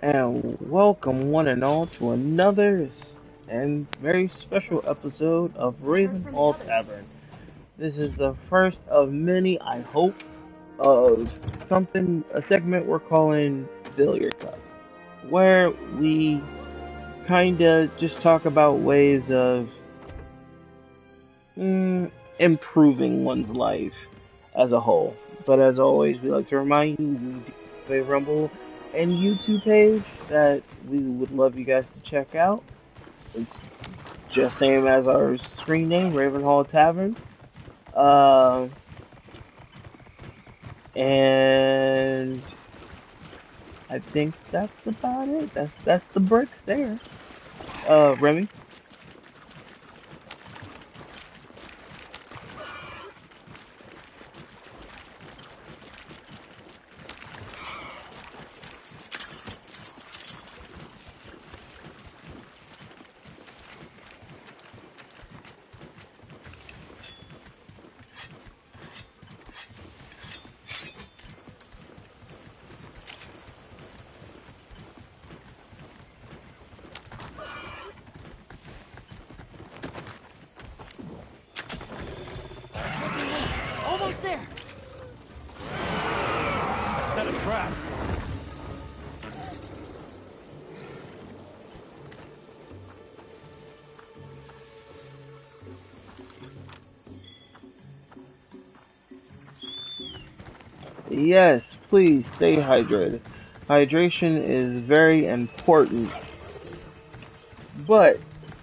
and welcome one and all to another and very special episode of I heard Raven from the Hall others. Tavern. This is the first of many, I hope, of a segment we're calling Billiard Cup, where we kinda just talk about ways of improving one's life as a whole. But as always, we like to remind you we do have a Rumble and YouTube page that we would love you guys to check out. It's just same as our screen name, Ravenhall Tavern. Uh, and I think that's about it. That's the bricks there. Remy. Almost there. I set a trap. Yes, please stay hydrated. Hydration is very important. But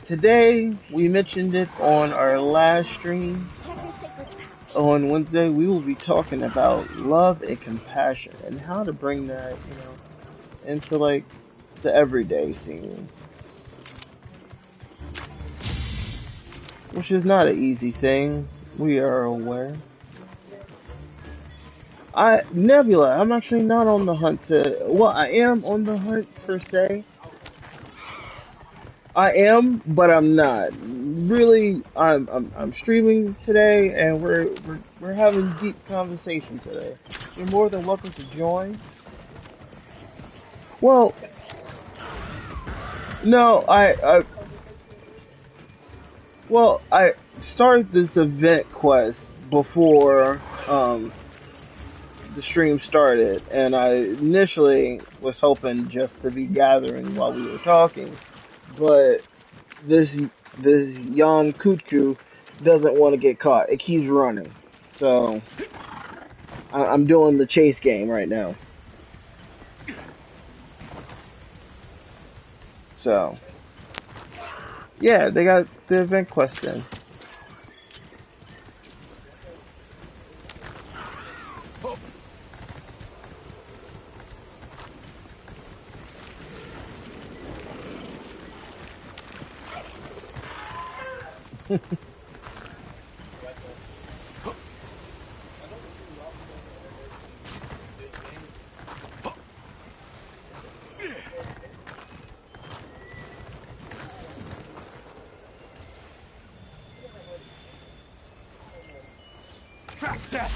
today we mentioned it on our last stream. Check your secrets pouch. On Wednesday, we will be talking about love and compassion and how to bring that, into like the everyday scene, which is not an easy thing. We are aware. Nebula, I'm actually not on the hunt well, I am on the hunt per se. I am, but I'm not. Really, I'm streaming today, and we're having deep conversation today. You're more than welcome to join. Well, no, I started this event quest before the stream started, and I initially was hoping just to be gathering while we were talking, but this this Jan Kutku doesn't want to get caught. It keeps running, so I'm doing the chase game right now. So yeah, they got the event quest in. Trap set.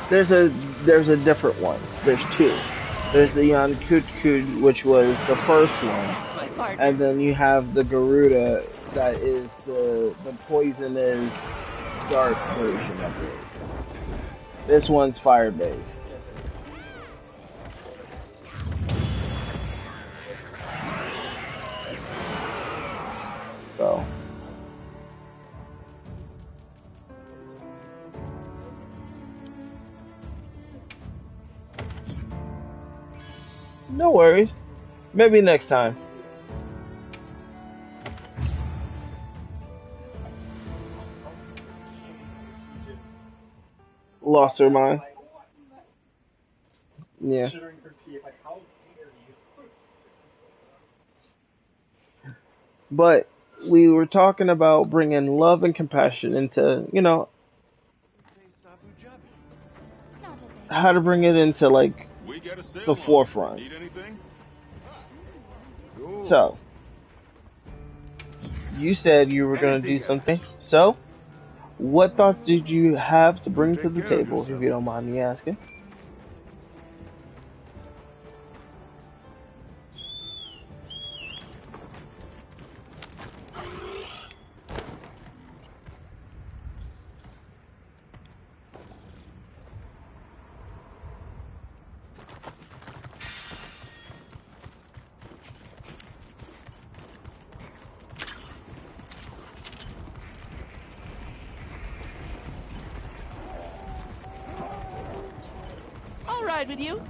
There's a different one. There's two. There's the Jan Kutku, which was the first one, That's my partner. and then you have the Garuda that is the poisonous dark version of it. This one's fire based. So no worries. Maybe next time. Lost her mind. Yeah. But we were talking about bringing love and compassion into, Not as how to bring it into like We get a sale the on. forefront. Need anything? Cool. So, you said you were going to do Anything. something. So, What thoughts did you have to bring to Take the care of table, if yourself. you don't mind me asking? I'll ride with you.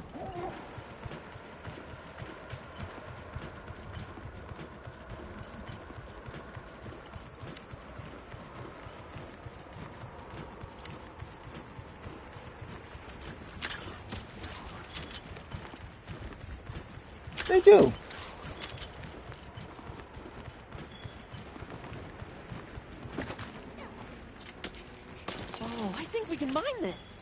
They do. Oh, I think we can mine this.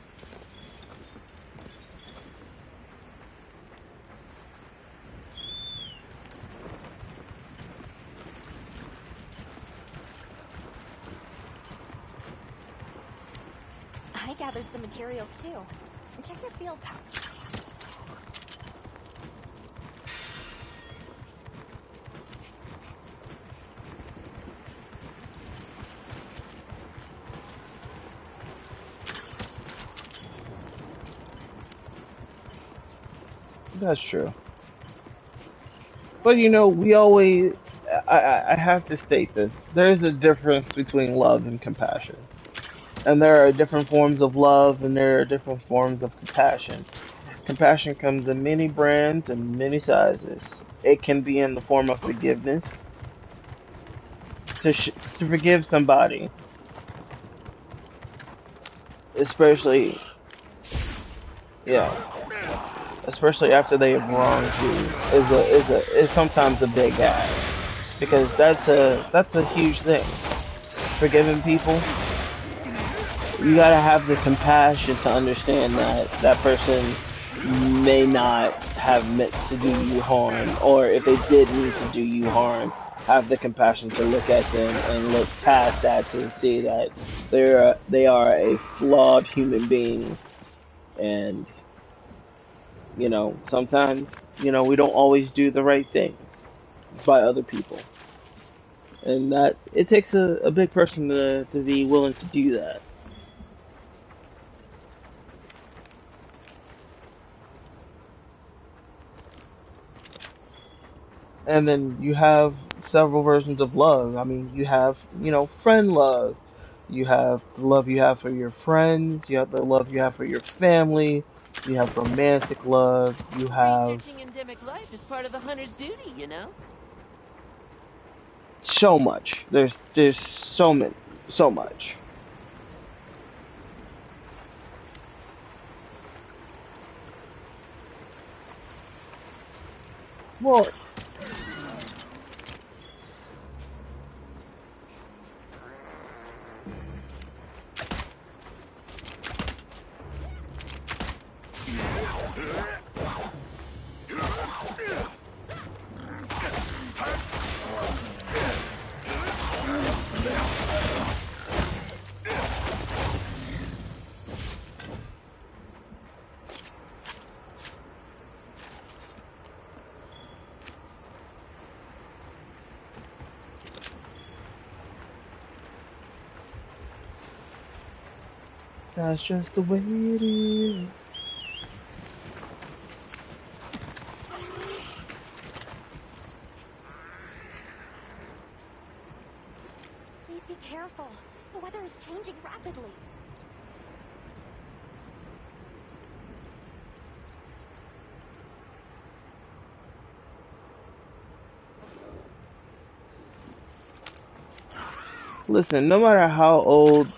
I gathered some materials too. Check your field pouch. That's true. But you know, we always. I have to state this. There's a difference between love and compassion. And there are different forms of love and there are different forms of compassion. Compassion comes in many brands and many sizes. It can be in the form of forgiveness, to forgive somebody, especially, yeah, especially after they have wronged you, is sometimes a big ask because that's a huge thing. Forgiving people, you gotta have the compassion to understand that that person may not have meant to do you harm, or if they did mean to do you harm, have the compassion to look at them and look past that to see that they are a flawed human being, and sometimes we don't always do the right things by other people, and that it takes a big person to be willing to do that. And then you have several versions of love. I mean, you have, friend love. You have the love you have for your friends. You have the love you have for your family. You have romantic love. You have Researching endemic life is part of the hunter's duty, you know? so much. There's so many, so much. Well, that's just the way it is. Please be careful. The weather is changing rapidly. Listen, no matter how old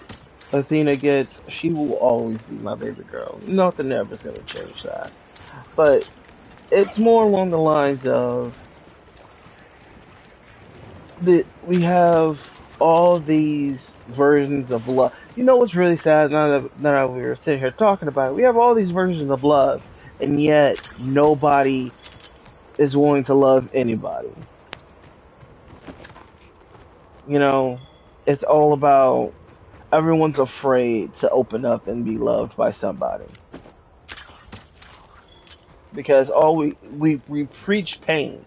Athena gets, she will always be my baby girl. Nothing ever is gonna change that. But it's more along the lines of that we have all these versions of love. You know what's really sad now that we were sitting here talking about it? We have all these versions of love, and yet nobody is willing to love anybody. You know, it's all about. everyone's afraid to open up and be loved by somebody because all we preach pain.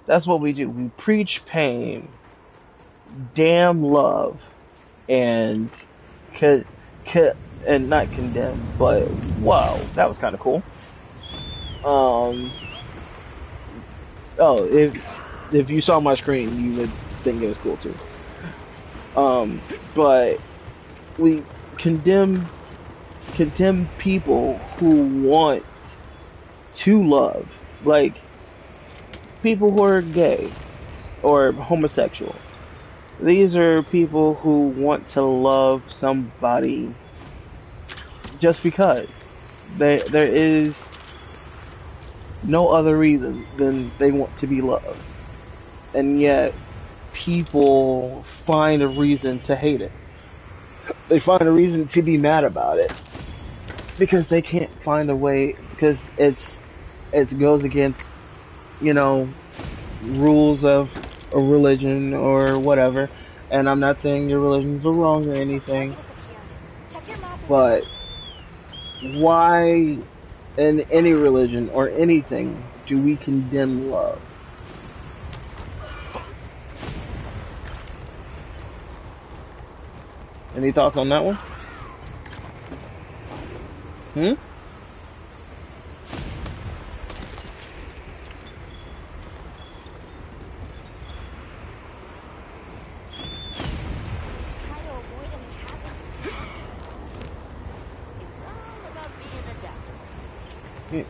That's what we do. We preach pain, damn love, and could could and not condemn, but wow, that was kind of cool. Um, oh, if you saw my screen, you would think it was cool too. But we condemn people who want to love, like people who are gay or homosexual. These are people who want to love somebody just because. There is no other reason than they want to be loved. And yet, people find a reason to hate it. They find a reason to be mad about it. Because they can't find a way, because it goes against, you know, rules of a religion or whatever. And I'm not saying your religions are wrong or anything, Check your map and but why in any religion or anything do we condemn love? Any thoughts on that one? Hmm? try to avoid any hazards. It's all about being adaptable. Yeah.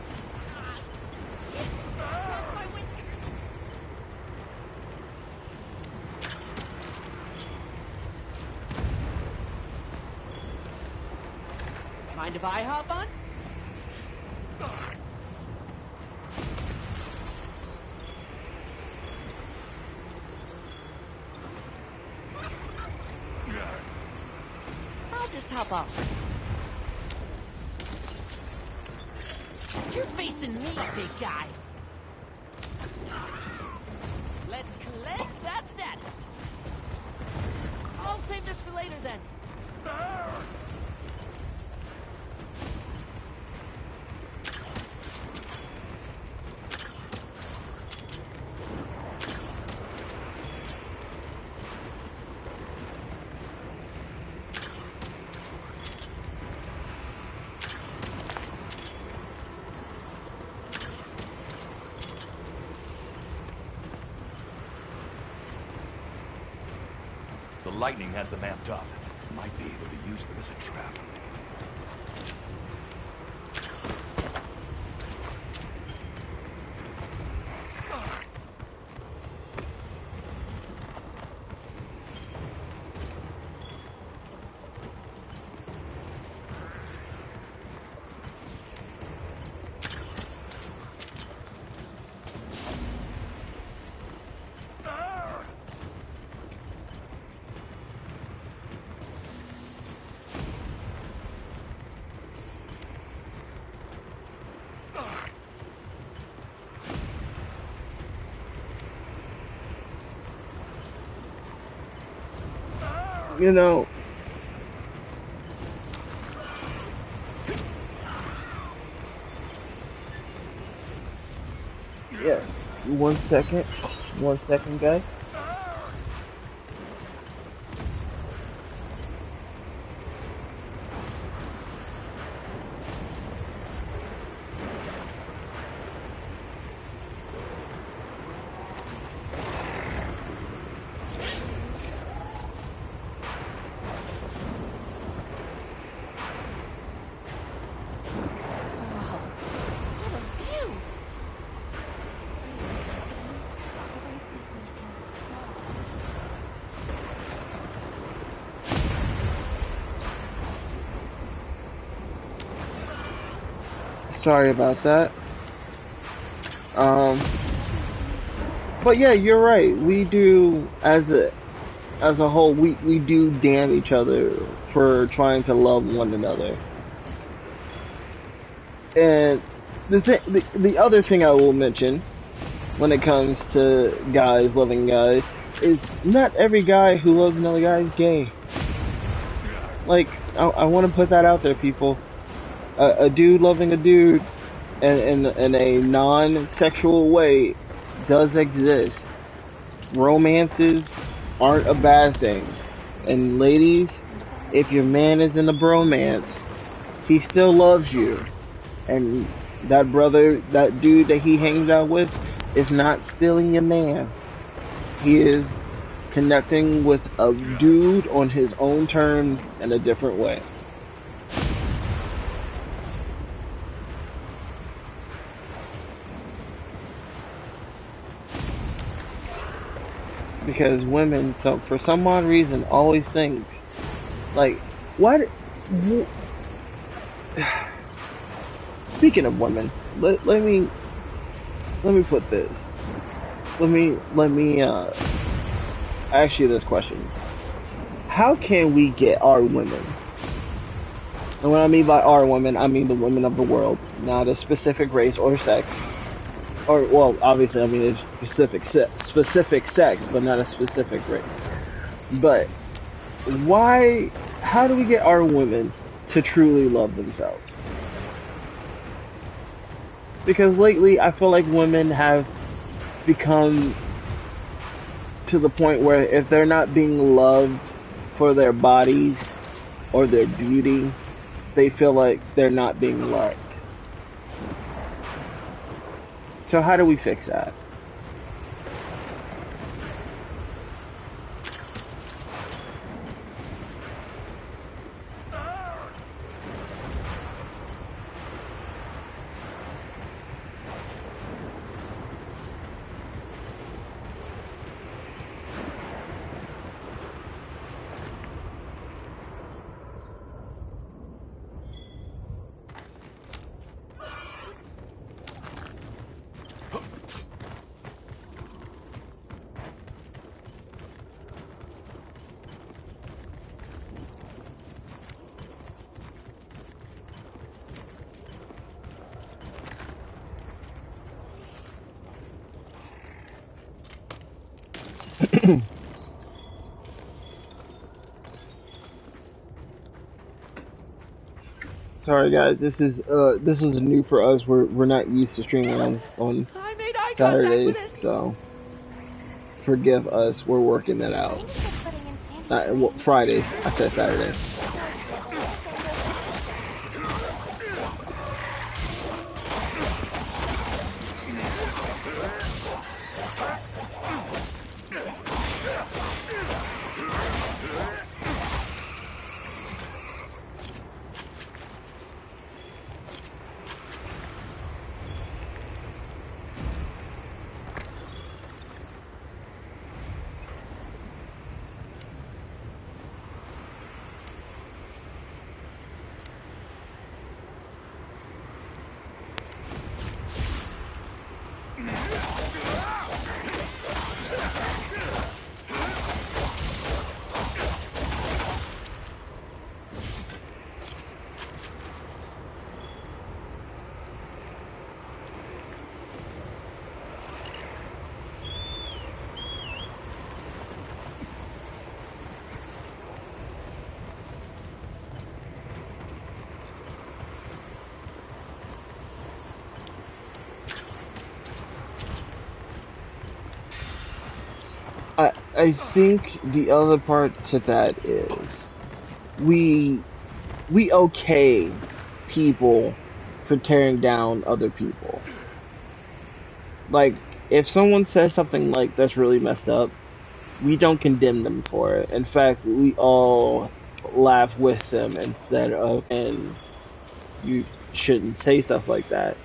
Cross my whiskers. Mind if I hop on? I'll just hop off. You're facing me, big guy. Let's cleanse that status. I'll save this for later then. The lightning has them amped up. Might be able to use them as a trap. You know, yeah. One second, guys. Wow, what a view! Sorry about that. Um, but yeah, you're right. We do, as a whole, we do damn each other for trying to love one another. And the other thing I will mention when it comes to guys loving guys is not every guy who loves another guy is gay. Like, I want to put that out there, people. A dude loving a dude in a non-sexual way does exist. Romances aren't a bad thing. And ladies, if your man is in a bromance, he still loves you. And that brother, that dude that he hangs out with, is not stealing your man. He is connecting with a dude on his own terms in a different way. Because women, so for some odd reason, always think like, what? Speaking of women, let me put this. Let me ask you this question: how can we get our women? And what I mean by our women, I mean the women of the world, not a specific race or sex. Or, well, obviously, I mean a specific sex, but not a specific race. But why? How do we get our women to truly love themselves? Because lately, I feel like women have become to the point where if they're not being loved for their bodies or their beauty, they feel like they're not being loved. So how do we fix that? Sorry guys, this is new for us. We're not used to streaming on I made eye contact with Saturdays, it. so forgive us. We're working that out. Thanks for putting in Sandy's Well, ring. Fridays. I said Saturday. I think the other part to that is we we okay people for tearing down other people. Like, if someone says something like that's really messed up, we don't condemn them for it. In fact, we all laugh with them instead of, and you shouldn't say stuff like that.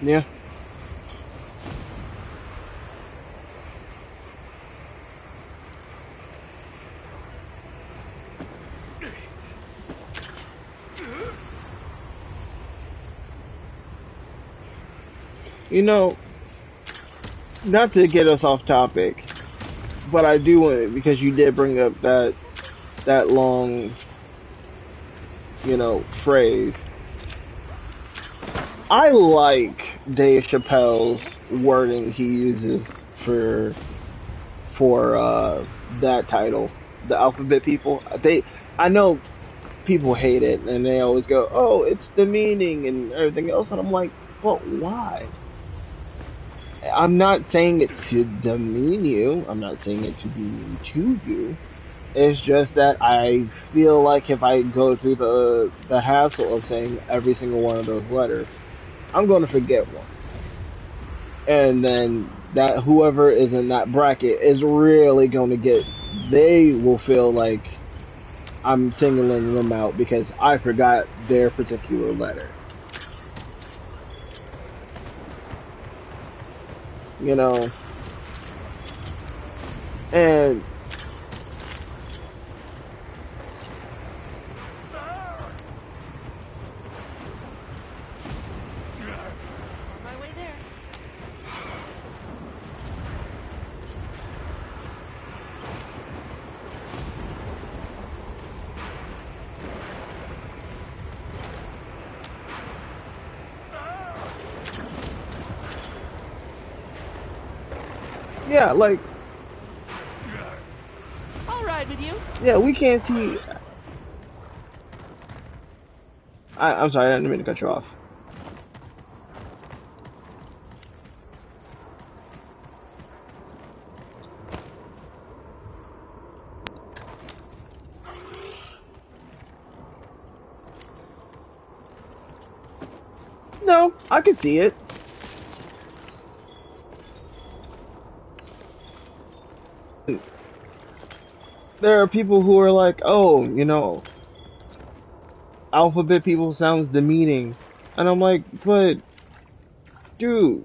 Yeah. You know, not to get us off topic, but I do want it because you did bring up that long, phrase. I like Dave Chappelle's wording he uses for that title, the Alphabet People. I know people hate it and they always go, "Oh, it's demeaning and everything else," and I'm like, "But why?" I'm not saying it to demean you. I'm not saying it to be mean to you. It's just that I feel like if I go through the hassle of saying every single one of those letters, I'm going to forget one. And then that whoever is in that bracket is really going to they will feel like I'm singling them out because I forgot their particular letter. You know, and On my way there. yeah, like, I'll ride with you. yeah, we can't see. I'm sorry, I didn't mean to cut you off. No, I can see it. There are people who are like, "Oh, Alphabet People sounds demeaning," and I'm like, "But dude,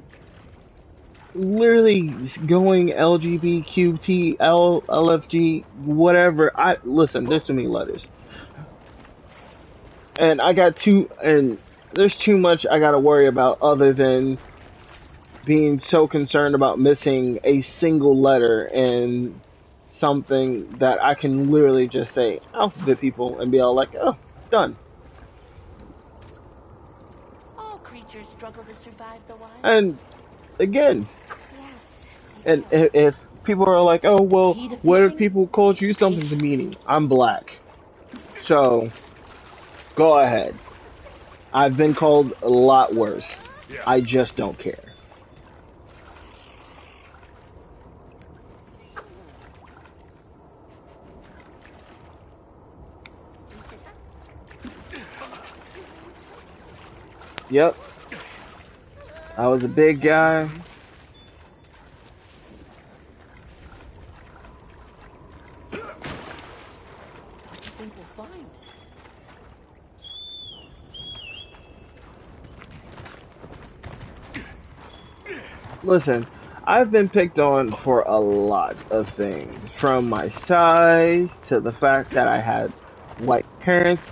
literally going LGBTQT, LFG, whatever. I listen. There's too many letters, and there's too much I got to worry about other than being so concerned about missing a single letter in something that I can literally just say Alphabet People and be all like, oh, done. All creatures struggle to survive the wild. And again, Yes, they and do. if people are like, oh, well, Key to what if fishing people called is you something patience. demeaning? I'm black. So go ahead. I've been called a lot worse. Yeah. I just don't care. Yep, I was a big guy. What do you think we'll find? Listen, I've been picked on for a lot of things, from my size to the fact that I had white parents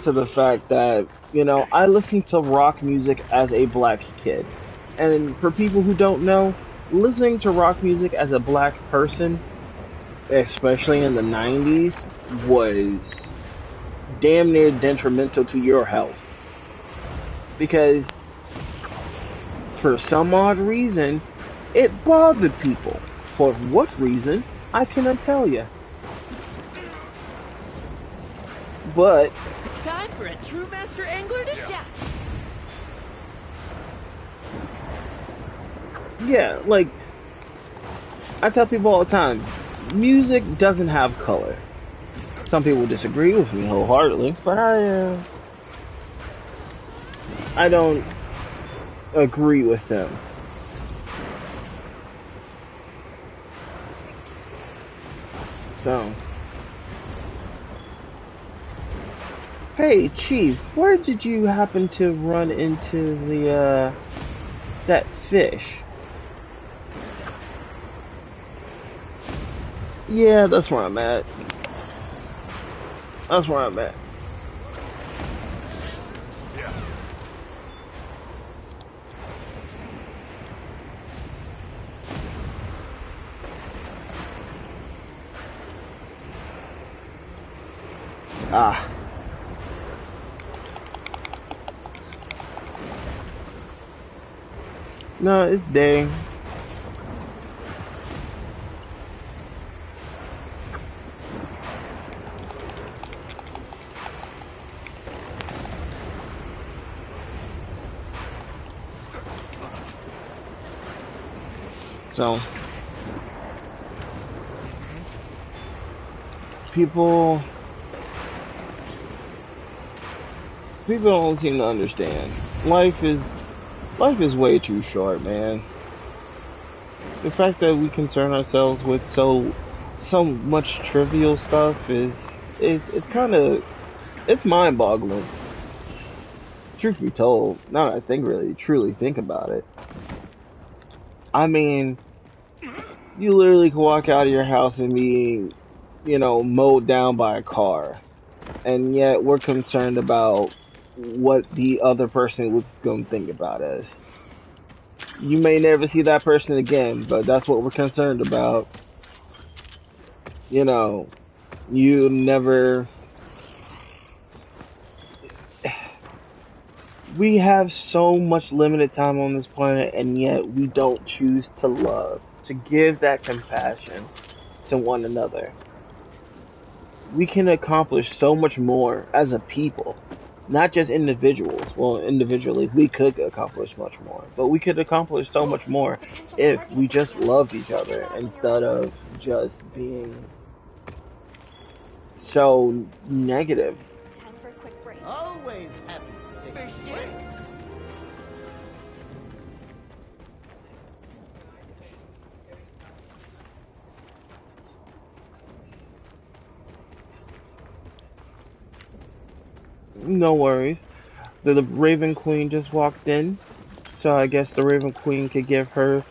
to the fact that, I listened to rock music as a black kid. And for people who don't know, listening to rock music as a black person, especially in the 90s, was damn near detrimental to your health. Because for some odd reason, it bothered people. For what reason, I cannot tell you. But, Time for a true master angler to Shaax. yeah, like, I tell people all the time, music doesn't have color. Some people disagree with me wholeheartedly, but I don't agree with them. So, hey, Chief, where did you happen to run into that fish. Yeah, that's where I'm at. That's where I'm at. Yeah. Ah. No, it's day. So, people don't seem to understand. Life is way too short, man. The fact that we concern ourselves with so much trivial stuff is it's kind of it's mind-boggling. Truth be told, now that I think really truly think about it. I mean, you literally can walk out of your house and be, mowed down by a car, and yet we're concerned about what the other person was going to think about us. You may never see that person again, but that's what we're concerned about. You know, you never. We have so much limited time on this planet, and yet we don't choose to love, to give that compassion to one another. We can accomplish so much more as a people, not just individuals. Well, individually, we could accomplish much more, but we could accomplish so much A more potential if target we just area. loved each Check your other map when you're instead ready. of just being so negative. Time for a quick break. Always happy to take For your sure. place. No worries. The Raven Queen just walked in, so I guess the Raven Queen could give her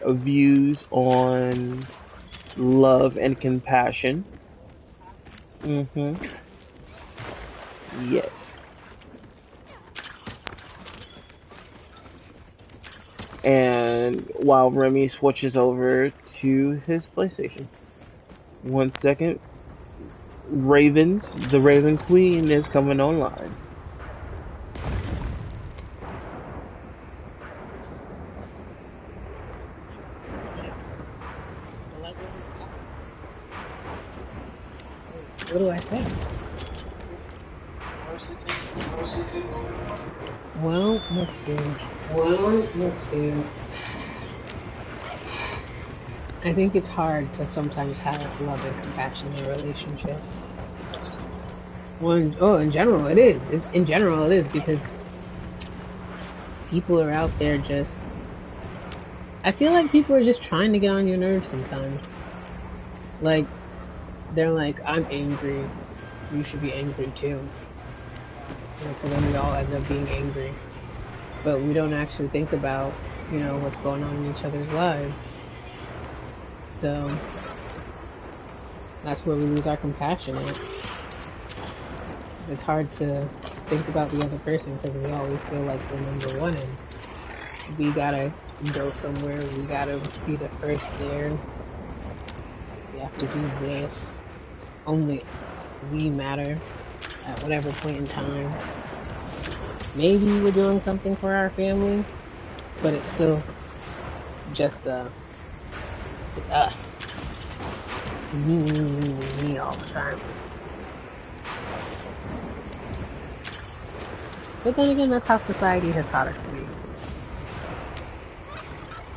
views on love and compassion. Mm-hmm. Yes. And while Remy switches over to his PlayStation. 1 second. The Raven Queen is coming online. What do I say? Well, let's see. I think it's hard to sometimes have love and compassion in a relationship. Oh, in general, it is. In general, it is because people are out there just. I feel like people are just trying to get on your nerves sometimes. Like, they're like, I'm angry. You should be angry too. And so then we all end up being angry. But we don't actually think about, what's going on in each other's lives. So that's where we lose our compassion at. It's hard to think about the other person because we always feel like we're number one and we gotta go somewhere, we gotta be the first there, we have to do this. Only we matter at whatever point in time. Maybe we're doing something for our family, but it's still just it's us. It's me all the time. But then again, that's how society has taught us to be.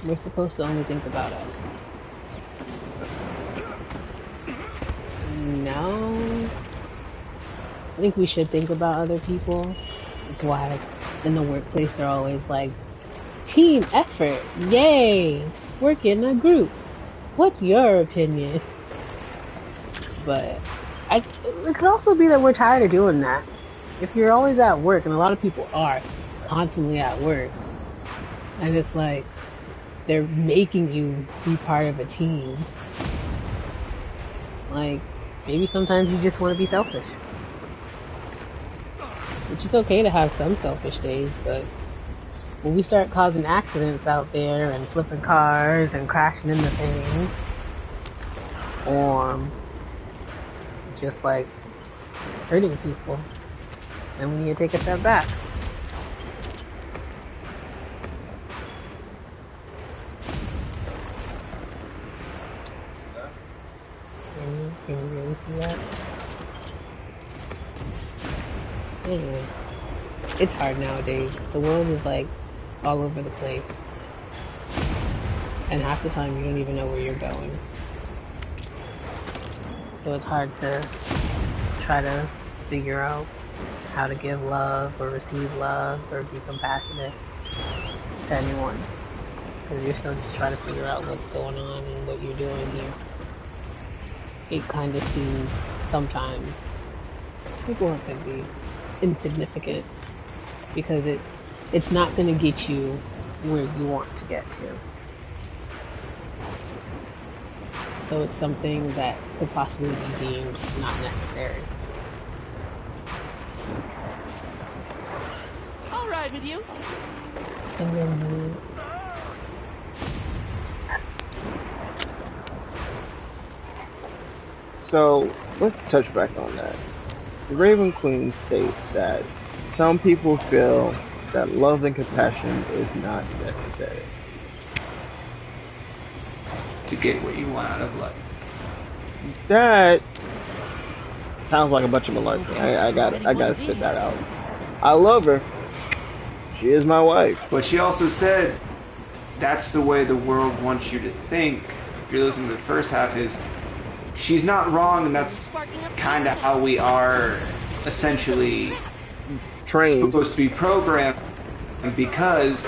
We're supposed to only think about us. No, I think we should think about other people. It's why in the workplace they're always like, team effort, yay, work in a group. What's your opinion? But it could also be that we're tired of doing that. If you're always at work, and a lot of people are constantly at work, And it's like, they're making you be part of a team. Like, maybe sometimes you just want to be selfish. Which is okay to have some selfish days, but when we start causing accidents out there and flipping cars and crashing into things, or just like hurting people, then we need to take a step back. Can you really see that? Anyway, it's hard nowadays. The world is like all over the place. And half the time you don't even know where you're going. So it's hard to try to figure out how to give love or receive love or be compassionate to anyone. Because you're still just trying to figure out what's going on and what you're doing here. It kind of seems sometimes people want to be insignificant because it's not going to get you where you want to get to. So it's something that could possibly be deemed not necessary. I'll ride with you. And then So let's touch back on that. The Raven Queen states that some people feel that love and compassion is not necessary to get what you want out of life. That sounds like a bunch of malarkey. I gotta spit that out. I love her. She is my wife. But she also said that's the way the world wants you to think. If you're listening to the first half, is she's not wrong, and that's kind of how we are essentially Trained. supposed to be programmed. Because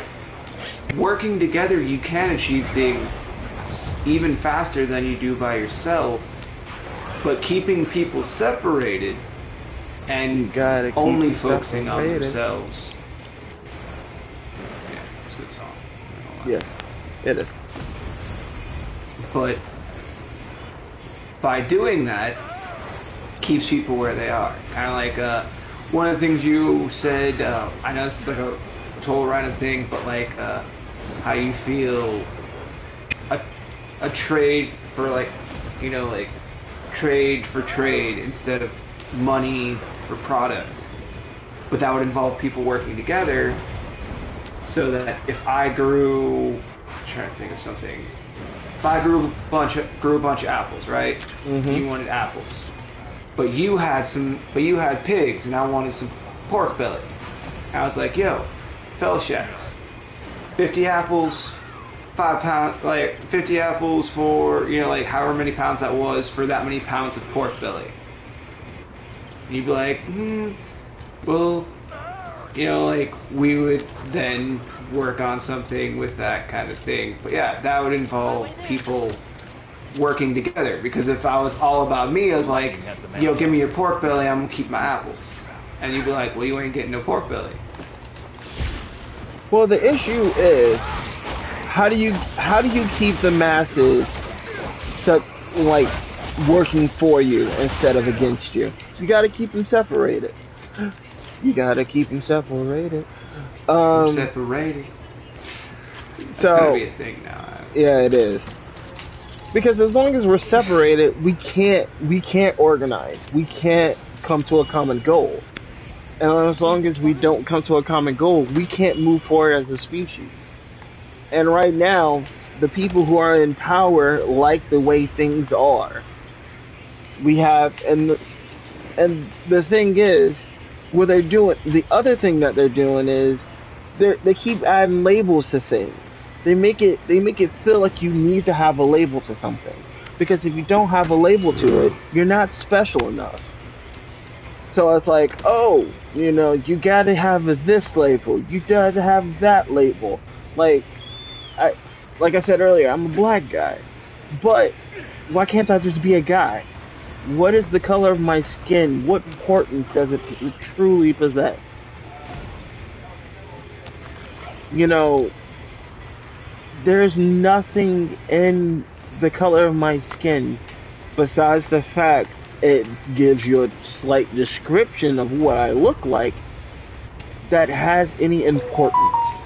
working together, you can achieve things even faster than you do by yourself. But keeping people separated and only focusing on themselves. Yeah, it's a good song. Yes, it is. But by doing that, keeps people where they are. Kind of like one of the things you said. I know this is like a total random thing, but like how you feel a trade for like, you know, like trade for trade instead of money for product. But that would involve people working together, so that if I grew, I'm trying to think of something. If I grew a bunch of apples, right? Mm-hmm. You wanted apples, but you had pigs, and I wanted some pork belly. And I was like, yo, Shaax, 50 apples, £5, like 50 apples for, you know, like however many pounds that was for that many pounds of pork belly. And you'd be like, well, you know, like we would then work on something with that kind of thing. But yeah, that would involve people working together, because if I was all about me, I was like, yo, give me your pork belly, I'm gonna keep my apples. And you'd be like, well, you ain't getting no pork belly. Well, the issue is, how do you keep the masses like working for you instead of against you? You got to keep them separated. Separated. Separated. That's gonna be a thing now. Yeah, it is. Because as long as we're separated, we can't organize. We can't come to a common goal. And as long as we don't come to a common goal, we can't move forward as a species. And right now, the people who are in power like the way things are. We have, and the thing is, what they're doing, the other thing that they're doing is, they keep adding labels to things. They make it feel like you need to have a label to something. Because if you don't have a label to it, you're not special enough. So it's like, oh, you know, you gotta have this label, you gotta have that label. Like I said earlier, I'm a black guy. But why can't I just be a guy? What is the color of my skin? What importance does it truly possess? You know, there's nothing in the color of my skin besides the fact it gives you a slight description of what I look like that has any importance.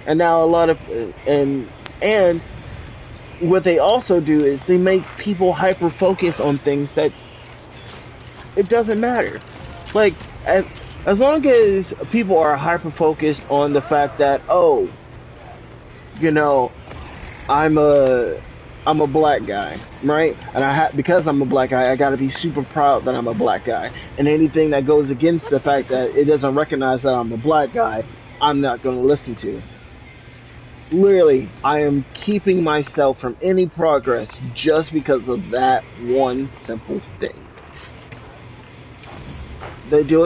And now a lot of and what they also do is they make people hyper focus on things that it doesn't matter. Like as long as people are hyper focused on the fact that, oh, you know, I'm a I'm a black guy, right? And because I'm a black guy, I got to be super proud that I'm a black guy. And anything that goes against the fact that it doesn't recognize that I'm a black guy, I'm not going to listen to. Literally, I am keeping myself from any progress just because of that one simple thing. They do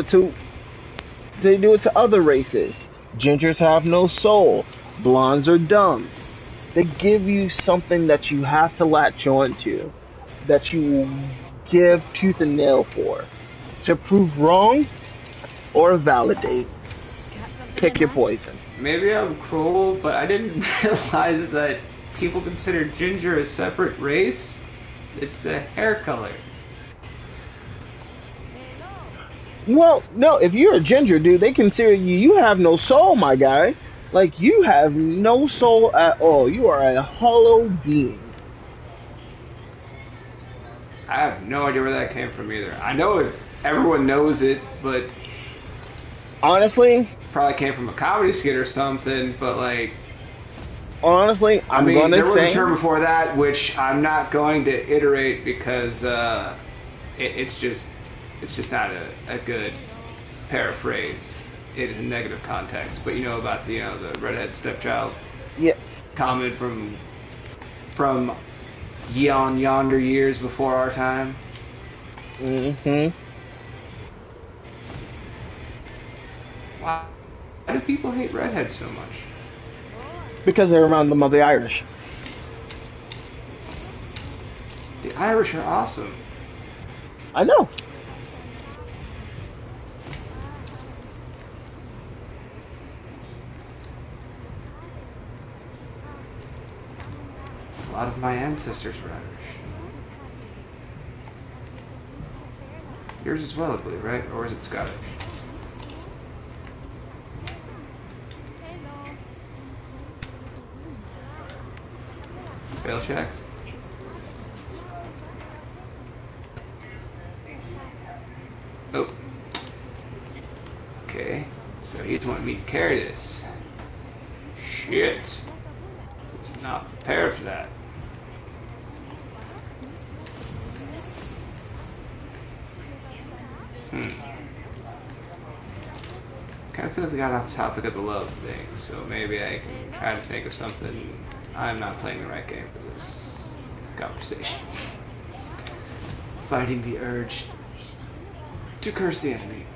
it to other races. Gingers have no soul. Blondes are dumb. They give you something that you have to latch on to, that you give tooth and nail for, to prove wrong or validate. Got something Pick in your mind? poison. Maybe I'm cruel, but I didn't realize that people consider ginger a separate race. It's a hair color. Well, no, if you're a ginger dude, they consider you have no soul, my guy. Like, you have no soul at all. You are a hollow being. I have no idea where that came from either. I know everyone knows it, but Honestly, probably came from a comedy skit or something. But like, I I'm mean, gonna there was a say, term before that which I'm not going to iterate because it's just not a good paraphrase. It is a negative context. But you know about the the redhead stepchild yeah, comment from yonder years before our time. hmm Why do people hate redheads so much? because they're around them of the Irish. The Irish are awesome. I know. A lot of my ancestors were Irish. Yours as well, I believe, right? Or is it Scottish? Fail Shaax? Oh. Okay. So he just wanted me to carry this. Shit. Was not prepared for that. Kind of feel like we got off topic of the love thing, so maybe I can try to think of something. I'm not playing the right game for this conversation. Fighting the urge to curse the enemy.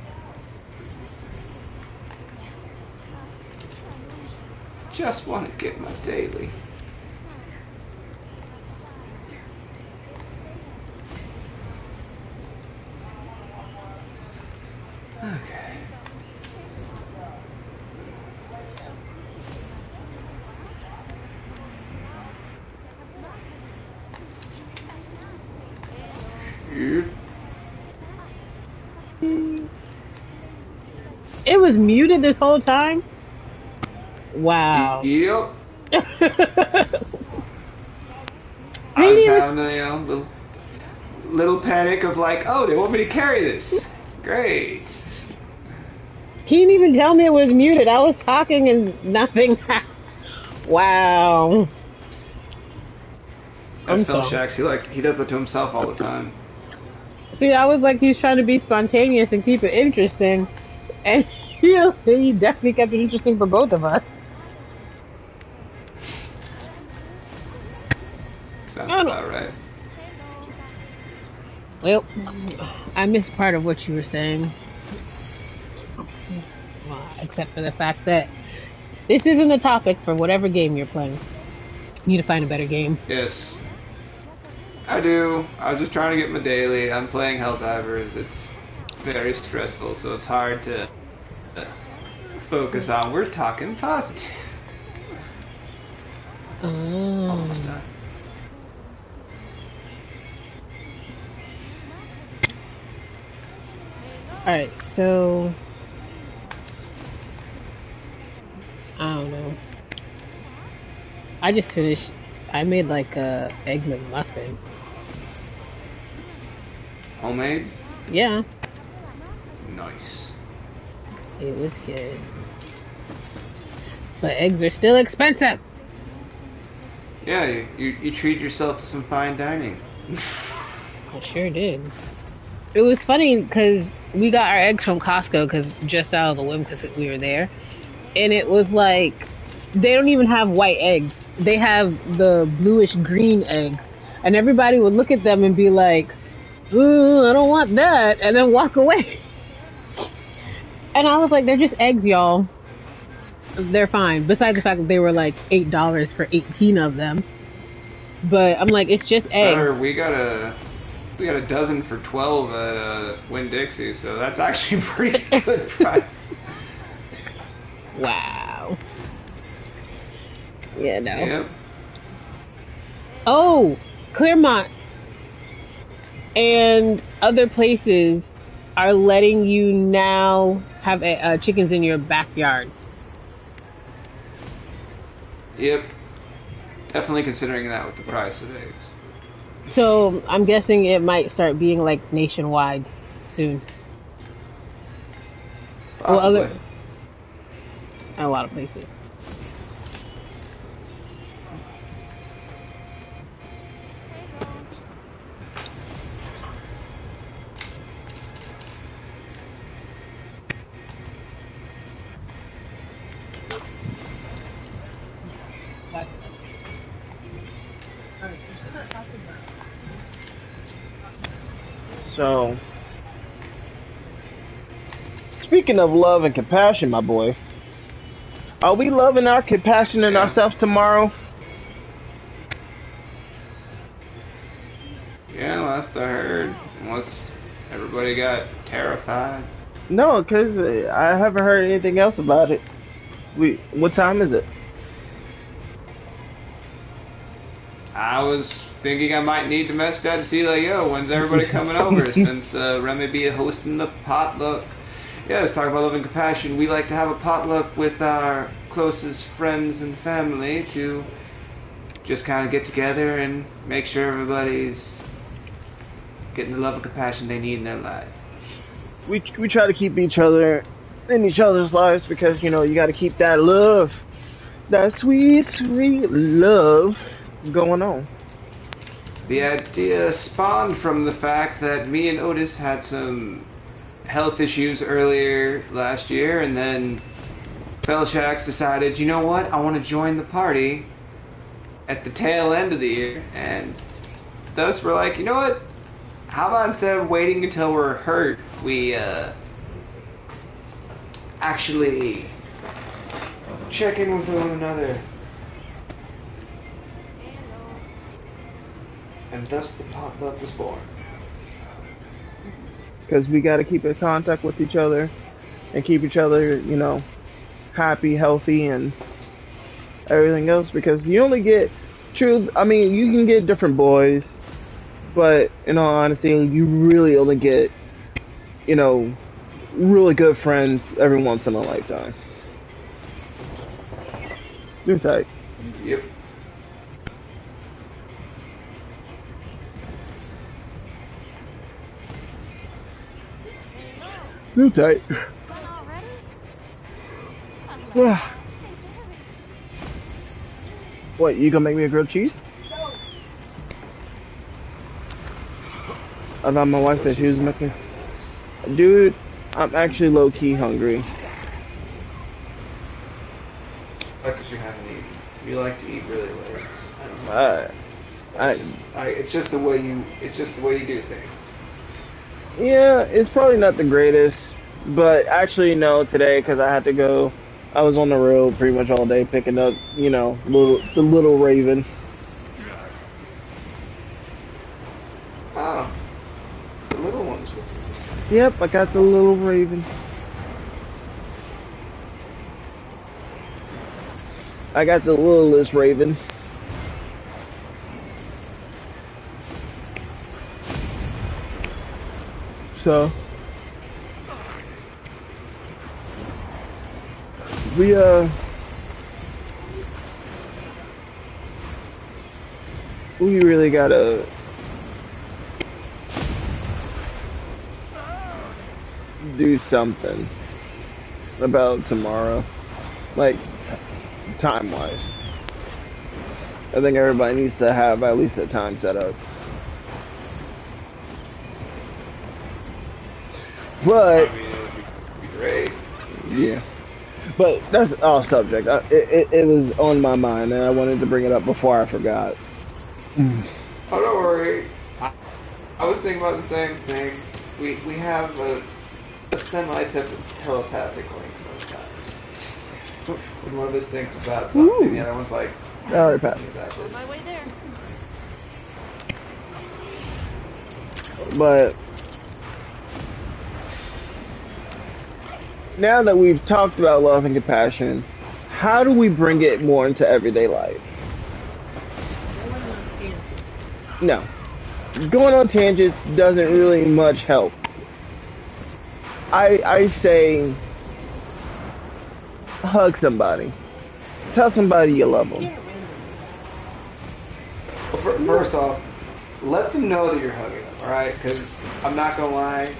Just want to get my daily. Okay. It was muted this whole time? Wow. Yep. He I was didn't even, having a little panic of like, oh, they want me to carry this. Great. he didn't even tell me it was muted. I was talking and nothing. Wow. That's I'm Phil sorry. Shaax. He does that to himself all the time. See, I was like, he's trying to be spontaneous and keep it interesting. And he definitely kept it interesting for both of us. Sounds I don't, about right. well, I missed part of what you were saying. Well, except for the fact that this isn't the topic for whatever game you're playing. You need to find a better game. Yes, I do. I was just trying to get my daily. I'm playing Helldivers. It's very stressful, so it's hard to focus on. We're talking positive. Almost Um. done. All right. So I don't know. I just finished. I made like a egg McMuffin. Homemade? Yeah, Nice. it was good. But eggs are still expensive. Yeah, you treat yourself to some fine dining. I sure did. It was funny because we got our eggs from Costco because just out of the whim because we were there, and it was like they don't even have white eggs. They have the bluish green eggs, and everybody would look at them and be like, "Ooh, I don't want that," and then walk away. And I was like, "They're just eggs, y'all. They're fine." Besides the fact that they were like $8 for 18 of them, but I'm like, it's just It's eggs. better. We got a dozen for 12 at Winn Dixie, so that's actually a pretty good price. Wow. Yeah, no. Yep. Oh, Claremont and other places are letting you now have chickens in your backyard. Yep. Definitely considering that with the price of eggs. So I'm guessing it might start being like nationwide soon. Well, Possibly. a lot of places. So, speaking of love and compassion, my boy, are we loving our compassion and Yeah. ourselves tomorrow? Yeah, last I heard, unless everybody got terrified. No, because I haven't heard anything else about it. What time is it? I was thinking I might need to mess that to see, like, yo, when's everybody coming over? Since Remy be hosting the potluck. Yeah, let's talk about love and compassion. We like to have a potluck with our closest friends and family to just kind of get together and make sure everybody's getting the love and compassion they need in their life. We try to keep each other in each other's lives because you got to keep that love, that sweet, sweet love going on. The idea spawned from the fact that me and Otis had some health issues earlier last year, and then Shaax decided, you know what, I want to join the party at the tail end of the year, and thus we're like, you know what, how about instead of waiting until we're hurt, we actually check in with one another. And thus the potluck was born. Because we got to keep in contact with each other and keep each other, happy, healthy, and everything else. Because you only get true. I mean, you can get different boys, but in all honesty, you really only get, really good friends every once in a lifetime. Too tight. Yep. Too tight. Done already? What, you gonna make me a grilled cheese? I thought my wife said she was making. Dude, I'm actually low key hungry. Because you haven't eaten. You like to eat really late. I don't know. It's just the way you. It's just the way you do things. Yeah, it's probably not the greatest, but actually no, today because I had to go. I was on the road pretty much all day picking up, the little Raven. Oh, the little ones. Yep, I got the little Raven. I got the littlest Raven. So we we really gotta do something about tomorrow, like time wise. I think everybody needs to have at least a time set up. But I mean, it'd be great. yeah, but that's off subject. It was on my mind, and I wanted to bring it up before I forgot. Oh, don't worry. I was thinking about the same thing. We have a semi-telepathic link sometimes. When one of us thinks about something, the other one's like, All right, Pat. about On my this. way there. But now that we've talked about love and compassion, how do we bring it more into everyday life? No. Going on tangents doesn't really much help. I say hug somebody. Tell somebody you love them. Well, first off, let them know that you're hugging them, alright? Because I'm not gonna lie,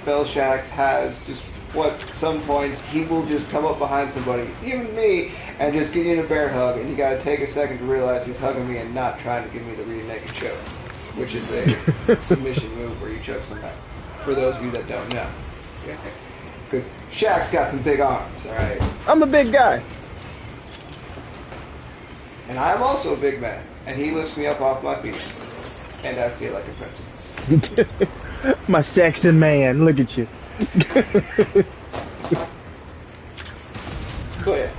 Shaax has just what some points he will just come up behind somebody, even me, and just get you in a bear hug, and you gotta take a second to realize he's hugging me and not trying to give me the rear naked choke, which is a submission move where you choke somebody. For those of you that don't know, because Shaax got some big arms, alright, I'm a big guy. and I'm also a big man, and he lifts me up off my feet, and I feel like a princess. My Saxon man, look at you. But yeah.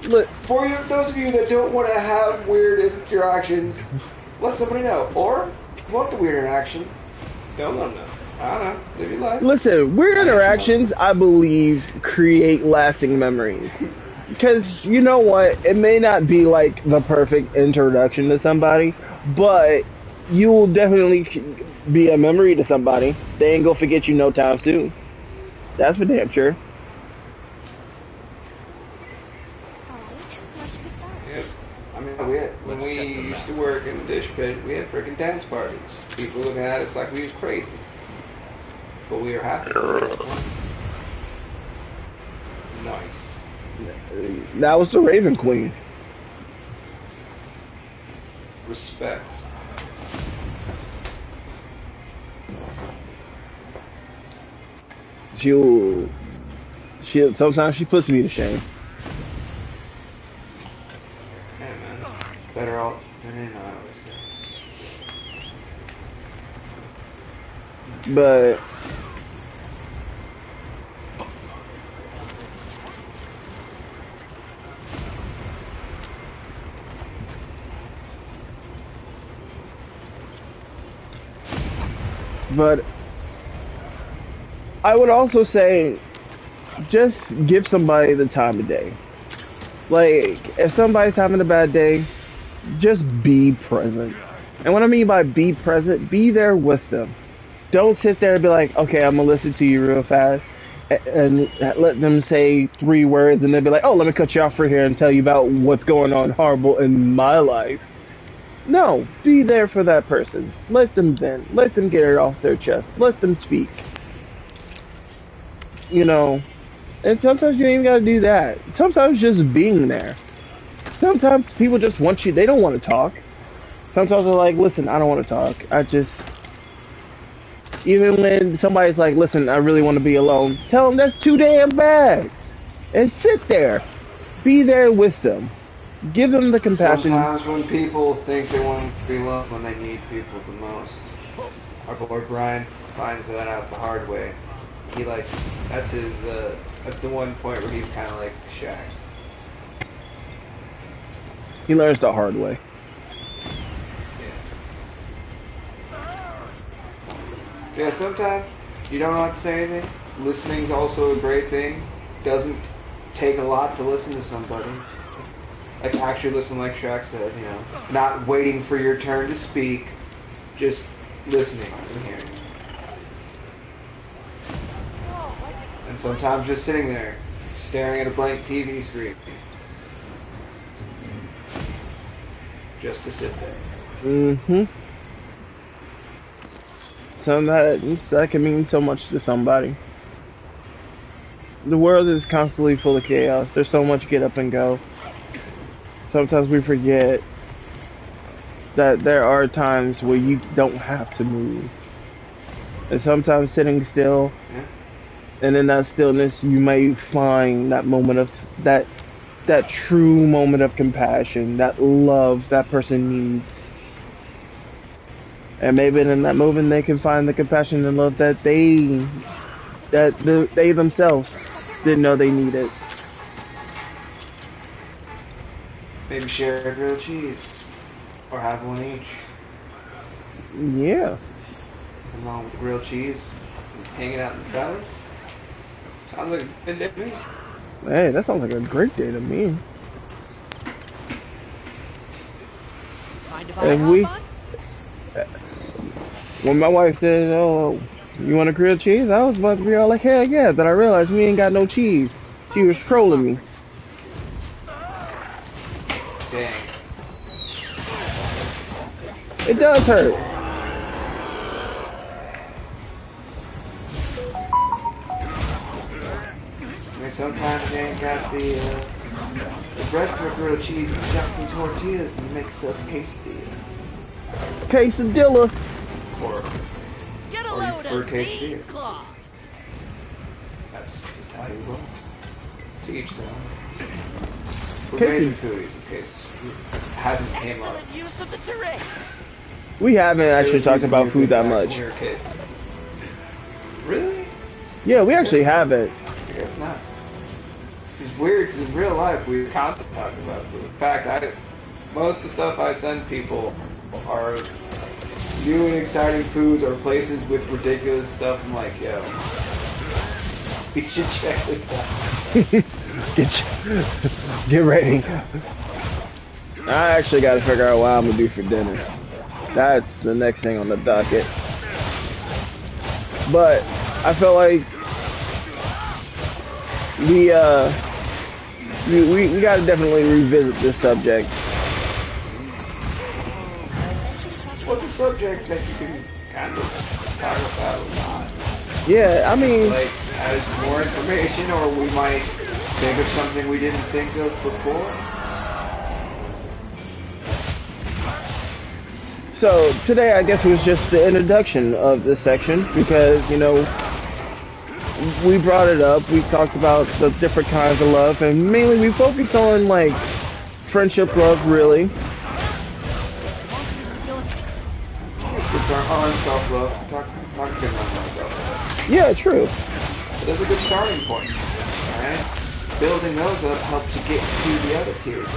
Look, For you, those of you that don't want to have weird interactions, let somebody know. Or, if you want the weird interaction, don't let them know. I don't know. Live your life. listen, weird interactions, I believe, create lasting memories. Because you know what? It may not be like the perfect introduction to somebody, but you will definitely be a memory to somebody. They ain't gonna forget you no time soon. That's for damn sure. Alright, where should we start? Yep. I mean, when we used to work in the dish pit, we had freaking dance parties. People looking at us like we were crazy. But we were happy. Nice. That was the Raven Queen. Respect. She'll sometimes she puts me to shame. Yeah, man. Better all than in, I always say. But But I would also say, just give somebody the time of day. Like, if somebody's having a bad day, just be present. And what I mean by be present, be there with them. Don't sit there and be like, okay, I'm gonna listen to you real fast, and let them say 3 words, and then be like, oh, let me cut you off for here and tell you about what's going on horrible in my life. No, be there for that person. Let them vent. Let them get it off their chest. Let them speak. You know, and sometimes you ain't even gotta do that. Sometimes just being there. Sometimes people just want you, they don't want to talk. Sometimes they're like, listen, I don't want to talk. Even when somebody's like, listen, I really want to be alone, tell them that's too damn bad. And sit there. Be there with them. Give them the compassion. Sometimes when people think they want to be loved when they need people the most, our boy Brian finds that out the hard way. He likes, that's the one point where he's kind of like Shaax. He learns the hard way. Yeah, sometimes you don't have to say anything. Listening's also a great thing. Doesn't take a lot to listen to somebody. Like actually listen, like Shaax said, you know, not waiting for your turn to speak, just listening and hearing. And sometimes just sitting there, staring at a blank TV screen. Just to sit there. Mm-hmm. So that can mean so much to somebody. The world is constantly full of chaos. There's so much get up and go. Sometimes we forget that there are times where you don't have to move. And sometimes sitting still, and in that stillness, you may find that moment of that true moment of compassion, that love that person needs. And maybe in that moment they can find the compassion and love that they themselves didn't know they needed. Maybe share a grilled cheese. Or have one each. Yeah. Along with grilled cheese. Hanging out in the salads. Sounds like a good day to me. Hey, that sounds like a great day to me. Mind if I If hop we, on? when my wife said, "Oh, you want a grilled cheese?" I was about to be all like, "Hell yeah!" But I realized we ain't got no cheese. She was trolling me. Dang. It does hurt. I mean, sometimes they ain't got the bread for a grilled cheese, but you got some tortillas and you make yourself a quesadilla. Quesadilla. Or Get a Or you load prefer of quesadillas. these claws. That's just how you roll. To each their own. We're Quesadilla. major foodies in case it hasn't came up. Excellent use of the terrain. We haven't actually Those talked using about your food big that bags much. when we were kids. Really? Yeah, we actually haven't. I guess not. It's weird because in real life we constantly talk about food. In fact, most of the stuff I send people are new and exciting foods or places with ridiculous stuff. I'm like, yo, we should check this out. Get ready. I actually got to figure out what I'm gonna do for dinner. That's the next thing on the docket. But I feel like we got to definitely revisit this subject. What's a subject that you can kind of talk about a lot? Yeah, I mean, Like, as more information, or we might think of something we didn't think of before? so today I guess was just the introduction of this section because, you know, we brought it up, we talked about the different kinds of love, and mainly we focused on, like, friendship love, really. It's our own self-love. Talk good about myself. Yeah, true. But that's a good starting point. Alright? Building those up helps you get to the other tiers.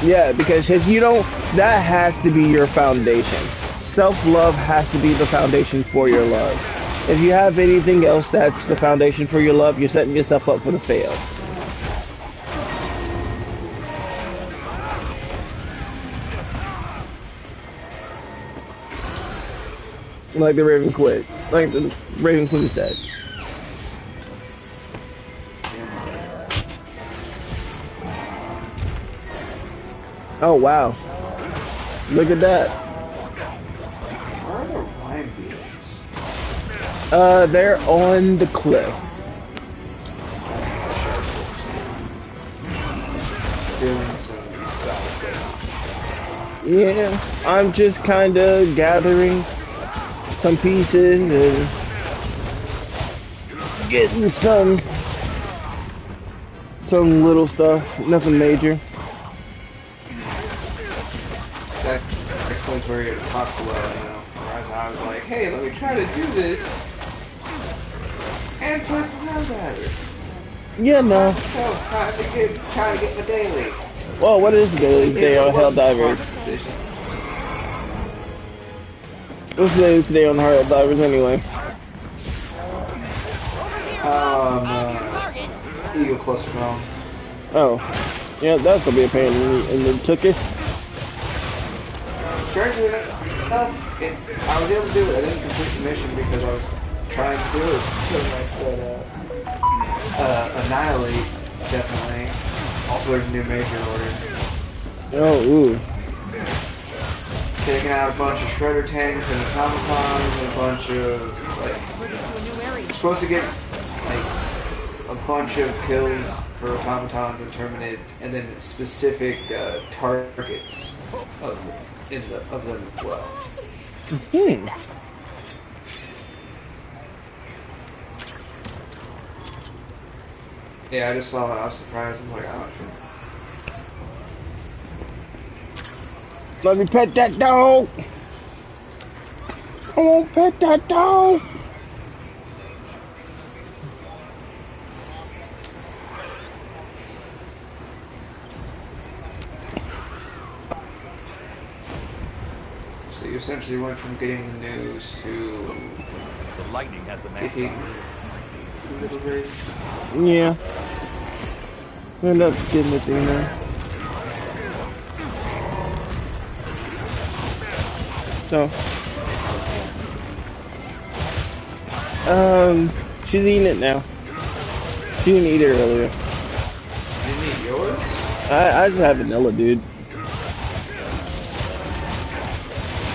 Yeah, because if you don't, that has to be your foundation. Self-love has to be the foundation for your love. If you have anything else that's the foundation for your love, you're setting yourself up for the fail. Like the Raven quit. Like the Raven Queen said. Oh wow. Look at that. Where are the wine beers? They're on the cliff. Doing some stuff. Yeah, I'm just kind of gathering some pieces and getting some little stuff, nothing major. That explains where your talks well, you know. Whereas I was like, hey, let me try to do this and play some Helldivers. Yeah, no. So, trying to get my daily. Well, what is the daily today on Helldivers? Decision. What's the daily today on Helldivers anyway? Eagle cluster bombs. Oh, yeah, that's gonna be a pain in the tuchus. Strangely enough, I was able to do it. I didn't complete the mission because I was trying to do it. So Annihilate, definitely. Also, there's a new major order. Oh, ooh. Taking out a bunch of shredder tanks and automatons and a bunch of like. You're supposed to get like a bunch of kills for automatons and terminids, and then specific targets of them as well. Hmm. Yeah, I just saw it. I was surprised. I'm like, oh shit. Let me pet that dog. I won't pet that dog. So you essentially went from getting the news to The lightning has the map getting top. a little bit. Yeah. End up getting the thing there. So. She's eating it now. She didn't eat it earlier. You need yours? I just have vanilla, dude.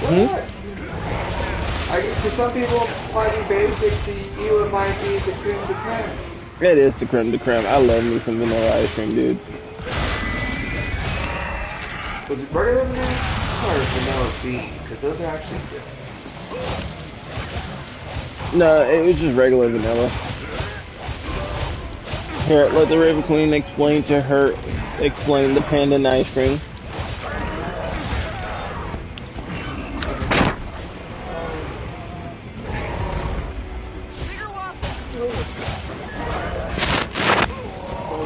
What? To some people, it might be basic. To you, it might be the creme de creme. It is the creme de creme. I love me some vanilla ice cream, dude. Was it regular vanilla or vanilla bean? Because those are actually good. No, it was just regular vanilla. Here, let the Raven Queen explain the panda ice cream.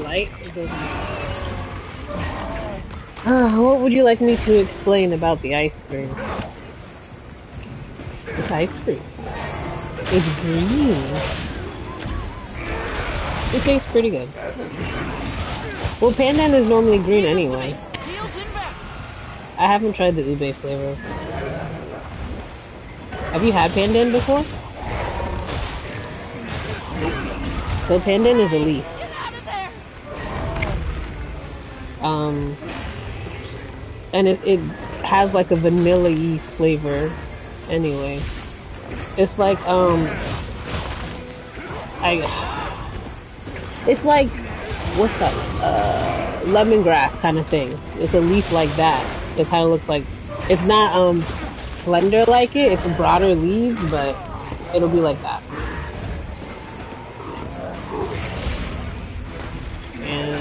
Light. What would you like me to explain about the ice cream? It's ice cream. It's green. It tastes pretty good. Well, pandan is normally green anyway. I haven't tried the ube flavor. Have you had pandan before? So pandan is a leaf. And it has like a vanilla-y flavor anyway. It's like, it's like, what's that, lemongrass kind of thing. It's a leaf like that. It kind of looks like, it's not, slender like it, it's broader leaves, but it'll be like that. And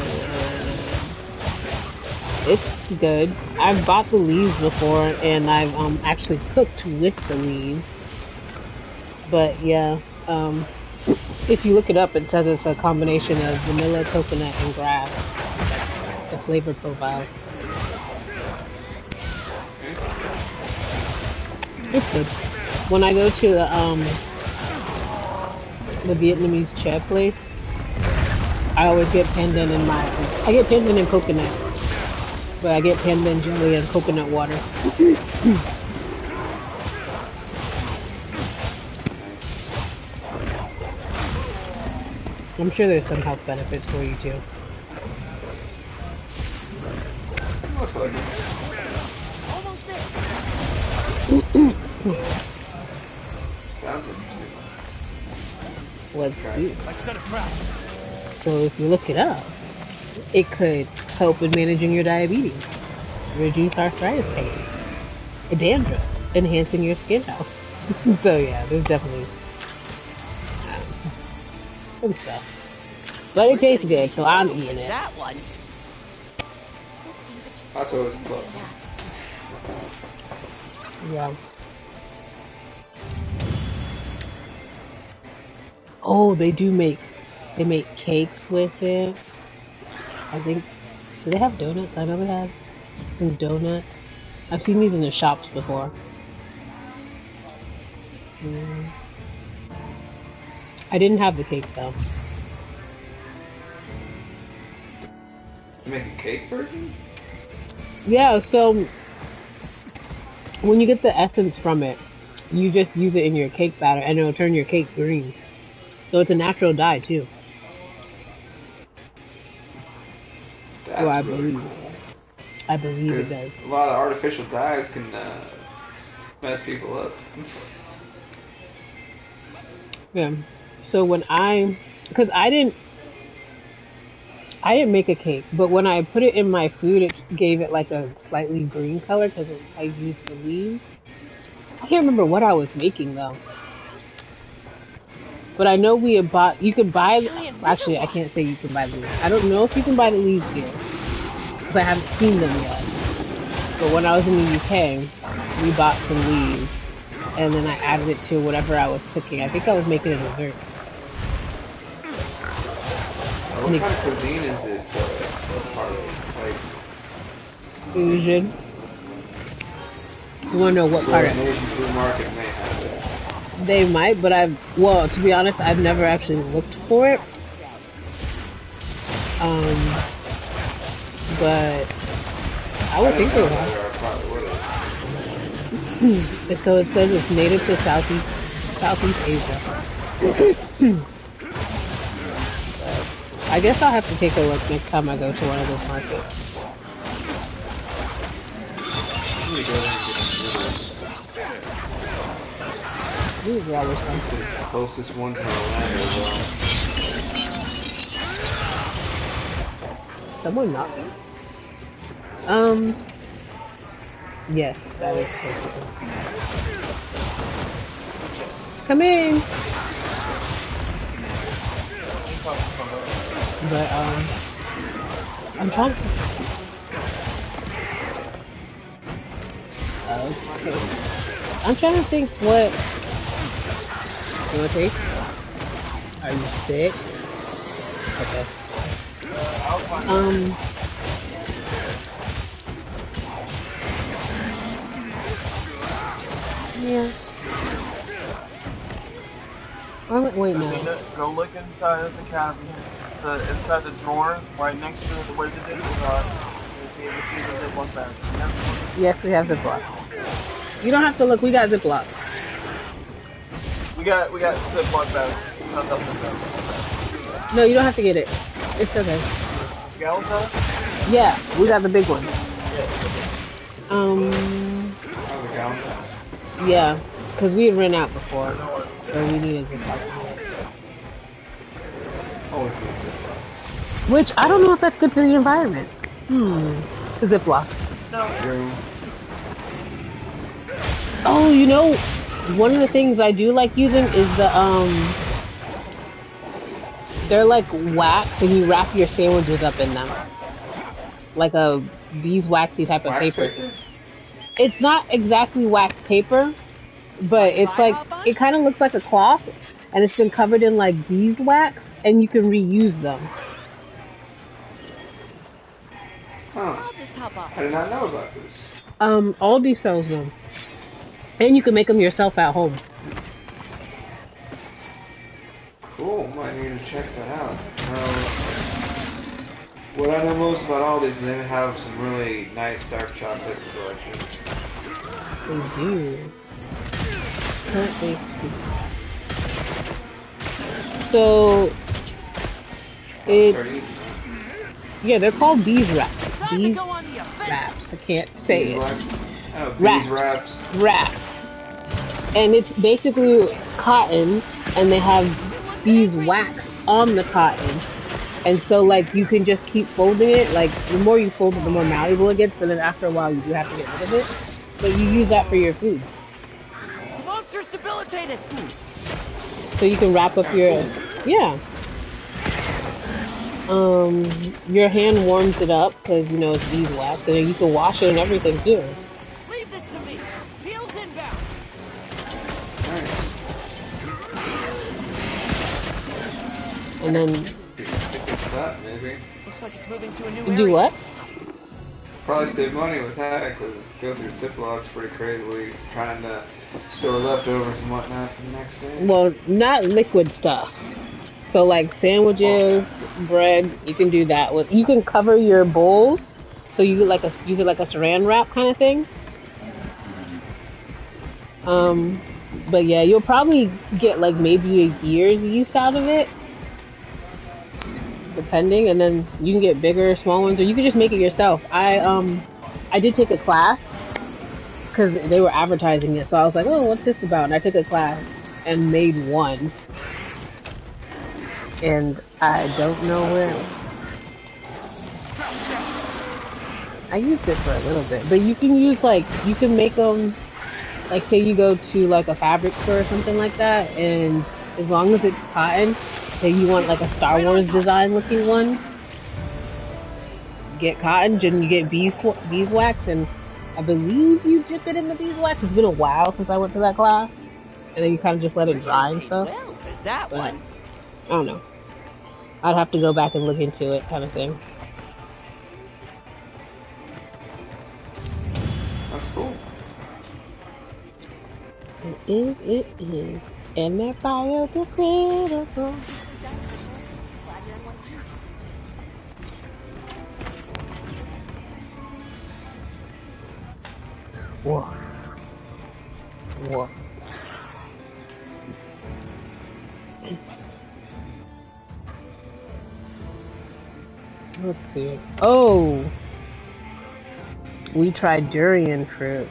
it's good. I've bought the leaves before, and I've actually cooked with the leaves. But yeah, if you look it up, it says it's a combination of vanilla, coconut, and grass. The flavor profile. It's good. When I go to the Vietnamese chair place, I always get pandan in I get pandan and coconut. But I get pandan jelly and coconut water. I'm sure there's some health benefits for you too. Looks like it. Almost there. Sounds interesting. Let's do. I set a trap. So if you look it up, it could help with managing your diabetes, reduce arthritis pain, dandruff, enhancing your skin health. So yeah, there's definitely some stuff. But it tastes good, so I'm eating it. That one. That's always a plus. Yeah. Oh, they make cakes with it. I think, do they have donuts? I know they have some donuts. I've seen these in the shops before. I didn't have the cake though. You make a cake version? Yeah, so when you get the essence from it, you just use it in your cake batter and it'll turn your cake green. So it's a natural dye too. Well, That's really cool. I believe it Because does. a lot of artificial dyes can mess people up. Yeah. So when because I didn't make a cake, but when I put it in my food, it gave it like a slightly green color because I used the leaves. I can't remember what I was making though, but I know we had bought. You could A buy. giant river Actually, I can't wasp. say you can buy the leaves. I don't know if you can buy the leaves here because I haven't seen them yet. But when I was in the UK, we bought some leaves, and then I added it to whatever I was cooking. I think I was making a dessert. What kind of cuisine is it? Part of like Fusion. You want to know what so part an of Asian food market may have it. they might, but well, to be honest, I've never actually looked for it. But I I would didn't think they know would that, have. or I probably would have. So it says it's native to Southeast Asia. I guess I'll have to take a look next time I go to one of those markets. I'm gonna go there and get some These are always fun. noodles. The closest one to Orlando, though. Someone knocking? Yes, that is possible. Come in. But I'm trying. Okay. I'm trying to think what. You want to take? Are you sick? Okay. Yeah. Wait, no. Go look inside of the cabinet, inside the drawer, right next to where the dishes are. You'll be able to see the Ziploc bag. Yes, we have Ziploc. You don't have to look. We got Ziploc. We got Ziploc bags. Not the Ziploc. No, you don't have to get it. It's okay. Gallon size? Yeah, we got the big one. Oh, the gallon size. Yeah, because we had run out before, so we needed Ziploc. Always need Ziplocs. Which I don't know if that's good for the environment. Ziploc. True. Oh, you know, one of the things I do like using is the they're like wax, and you wrap your sandwiches up in them, like a beeswaxy type of paper. It's not exactly wax paper, but it's like it kind of looks like a cloth, and it's been covered in like beeswax, and you can reuse them. Huh. I'll just hop off. I did not know about this. Aldi sells them, and you can make them yourself at home. Cool. Might need to check that out. What I know most about Aldi is they have some really nice dark chocolate selections. They do. Currently speaking. So it's yeah, they're called beeswax. Bees wraps. I can't say it. Oh, beeswax. Wraps. And it's basically cotton, and they have beeswax on the cotton. And so, like, you can just keep folding it. Like, the more you fold it, the more malleable it gets. But then after a while, you do have to get rid of it. But you use that for your food. The monster's debilitated. So you can wrap up your... Yeah. Your hand warms it up because, you know, it's beeswax. And then you can wash it and everything, too. Leave this to me. Heels inbound. And then... That, maybe. Looks like it's moving to a new You area. do what? Probably save money with that because go through Ziplocs pretty crazy. Trying to store leftovers and whatnot for the next day. Well, not liquid stuff. So like sandwiches, bread, you can do that with. You can cover your bowls, so you use it like a saran wrap kind of thing. But yeah, you'll probably get like maybe a year's use out of it. depending, and then you can get bigger, small ones, or you can just make it yourself. I did take a class because they were advertising it, so I was like, oh, what's this about? And I took a class and made one, and I don't know That's where it cool. went. I used it for a little bit, but you can use like you can make them like say you go to like a fabric store or something like that, and as long as it's cotton, say you want like a Star Wars design looking one, get cotton, then you get beeswax, and I believe you dip it in the beeswax. It's been a while since I went to that class, and then you kind of just let We're it getting dry and paid stuff. well for that But one. I don't know. I'd have to go back and look into it, kind of thing. That's cool. It is, and they're biodegradable. Nicely done, Crystal. Glad you're in one piece. Whoa, whoa. Let's see. Oh, we tried durian fruit.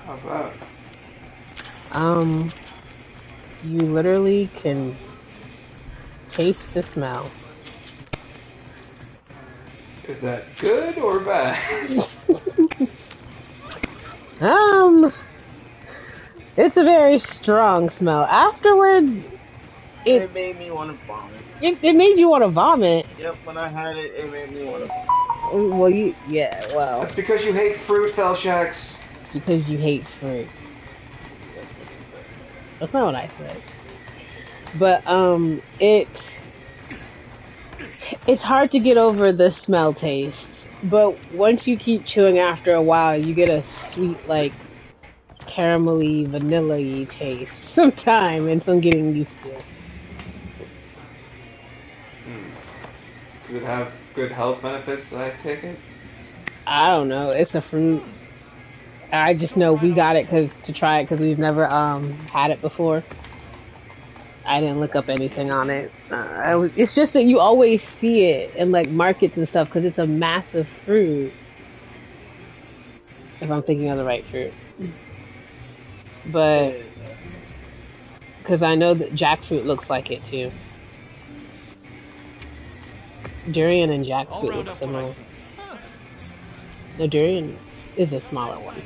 How's that? You literally can taste the smell. Is that good or bad? It's a very strong smell. Afterward, it It made me want to vomit. it made you want to vomit. Yep, when I had it, it made me want to. Well, well, That's because you hate fruit, Shaax. because you hate fruit. That's not what I said. But it's hard to get over the smell taste. But once you keep chewing after a while, you get a sweet like caramelly, vanilla-y taste. Some time and some getting used to. Does it have good health benefits, I take it? I don't know. It's a fruit. I just know we got it to try it because we've never had it before. I didn't look up anything on it. It's just that you always see it in like markets and stuff because it's a massive fruit. If I'm thinking of the right fruit, but because I know that jackfruit looks like it too. Durian and jackfruit look similar. No, durian is a smaller one.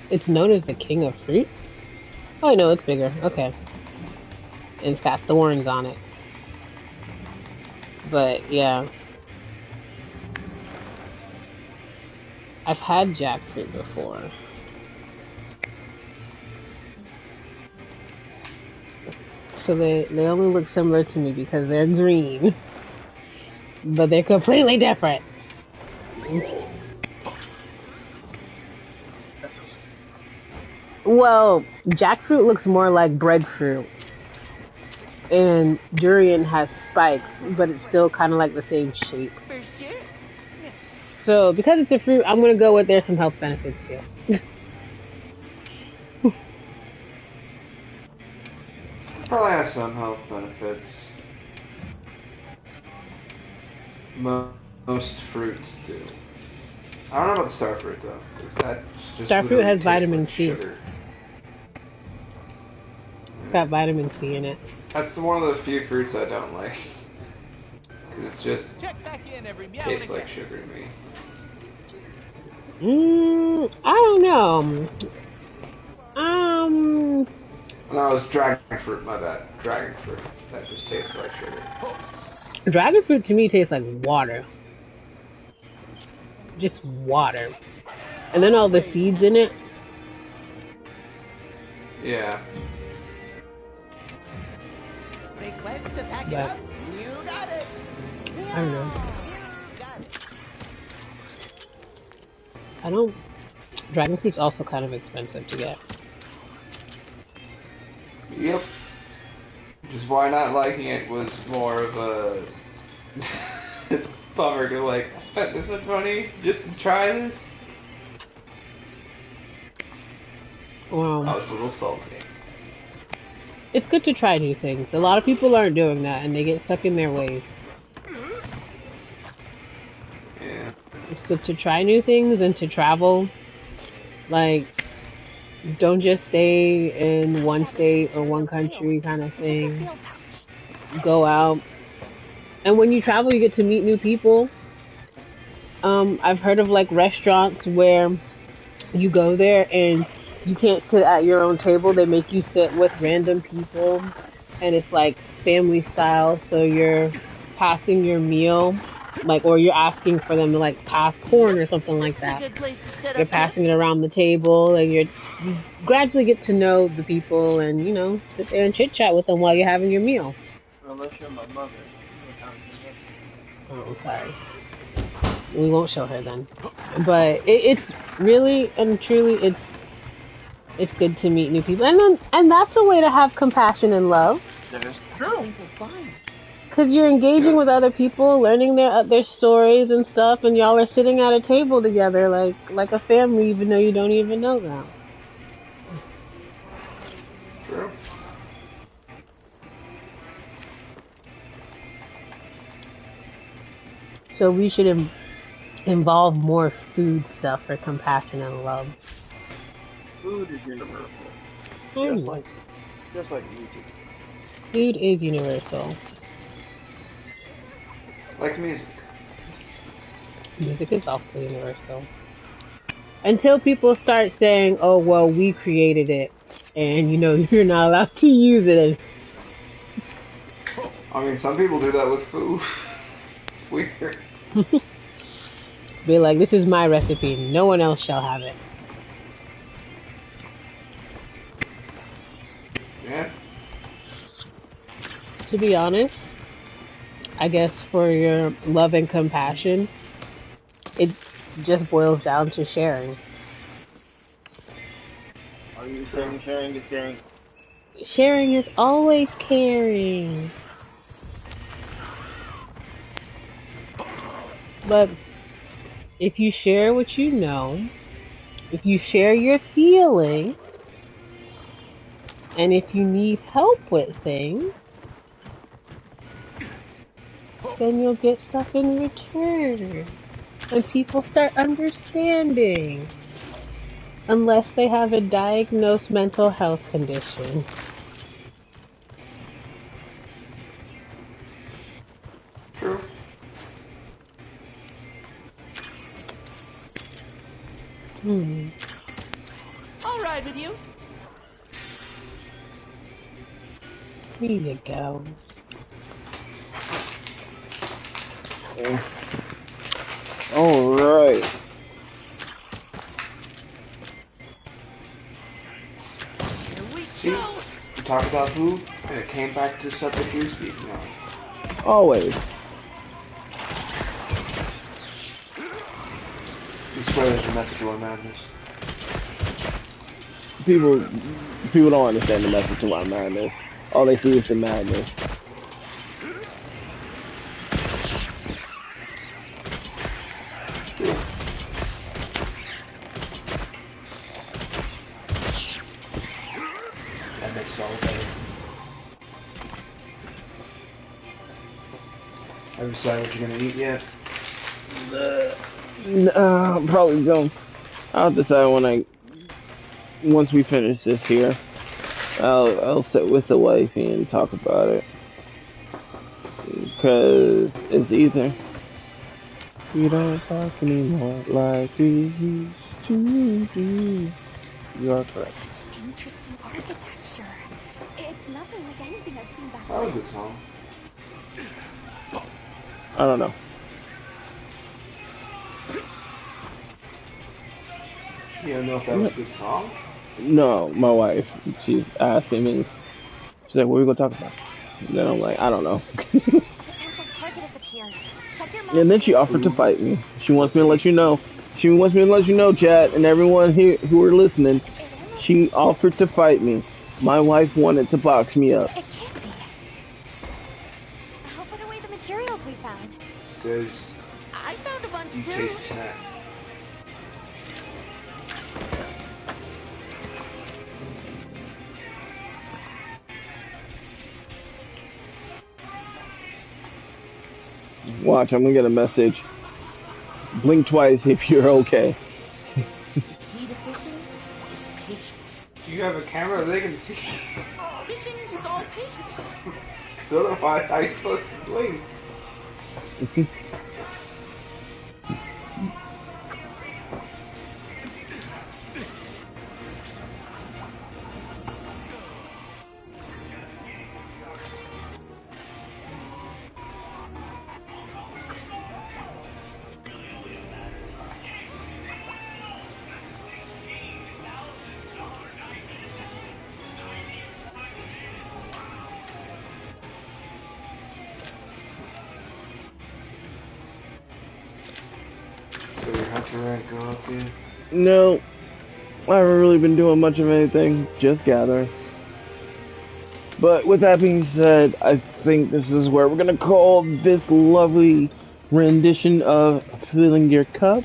It's known as the king of fruits. Oh, I know it's bigger. Okay. And it's got thorns on it. But yeah, I've had jackfruit before. So they only look similar to me because they're green, but they're completely different. Well, jackfruit looks more like breadfruit. And durian has spikes, but it's still kind of like the same shape. For sure. So, because it's a fruit, I'm gonna go with there's some health benefits too. Probably has some health benefits. Most fruits do. I don't know about the star fruit though, because that just Starfruit literally has tastes vitamin like C. sugar. It's got vitamin C in it. That's one of the few fruits I don't like. Because it's just Check back in every meow tastes and like again. sugar to me. I don't know. No, it's dragon fruit, my bad. Dragon fruit. That just tastes like sugar. Dragon fruit to me tastes like water. Just water. And then all the seeds in it. Yeah. Request to pack it But up? You got it. I don't know. You got it. I don't. Dragon fruit's also kind of expensive to get. Yep. Which is why not liking it was more of a bummer to like, I spent this much money just to try this. I was a little salty. it's good to try new things. A lot of people aren't doing that, and they get stuck in their ways. Yeah. It's good to try new things and to travel. Like, don't just stay in one Gather some state or one materials too. country kind of And check your thing. field pouch. Go out. And when you travel, you get to meet new people. I've heard of like restaurants where you go there and you can't sit at your own table. They make you sit with random people, and it's like family style. So you're passing your meal, like, or you're asking for them to like pass corn Yep, or something this like is a that. good place to set You're up camp. passing it around the table, and you gradually get to know the people, and sit there and chit chat with them while you're having your meal. Unless you're my mother. You know how to do Oh, I'm sorry. We won't show her then. But it's really and truly it's good to meet new people, and that's a way to have compassion and love, that. That is true. Simple fun. because you're engaging with other people, learning their stories and stuff, and y'all are sitting at a table together like a family, even though you don't even know them. True. So we should involve more food stuff for compassion and love. Food is universal. Just Hmm. like just like music. Food is universal. Like music. Music is also universal. Until people start saying, "Oh, well, we created it, and you're not allowed to use it." I mean, some people do that with food. It's weird. Be like, "This is my recipe. No one else shall have it." Yeah. To be honest, I guess for your love and compassion, it just boils down to sharing. Are you True. saying sharing is caring? Sharing is always caring. But if you share what you know, if you share your feelings, and if you need help with things, then you'll get stuff in return. And people start understanding. Unless they have a diagnosed mental health condition. True. Hmm. I'll ride with you. Here you go. All right. Here we See, go. we talked about food, and it came back to the subject you're speaking of. Always. We swear there's a method to our madness. People people don't understand the message to our madness. All they see is the madness. True. That makes it all better. Have you decided what you're gonna eat yet? Probably don't. I'll decide once we finish this here. I'll sit with the wifey and talk about it. Cause it's either we don't talk anymore like we used to do. You are correct. Such interesting architecture. It's nothing like anything I've seen back That was a good west. song. I don't know. You don't know if that was a good song? No, my wife. She's asking me. She's like, "What are we gonna talk about?" And then I'm like, "I don't know." Potential target has appeared. Check your map. And then she offered to fight me. She wants me to let you know. She wants me to let you know, chat, and everyone here who are listening. It almost She offered to fight me. My wife wanted to box me up. It can't be. I'll put away the materials we found. Says I found a bunch you too. taste a snack. Watch, I'm gonna get a message. Blink twice if you're okay. The key to fishing is patience. You have a camera they can see. Fishing is all patience. Otherwise, how you supposed to blink? So your hunter rank go up here? No, I haven't really been doing much of anything, just gathering. But with that being said, I think this is where we're gonna call this lovely rendition of Filling Your Cup.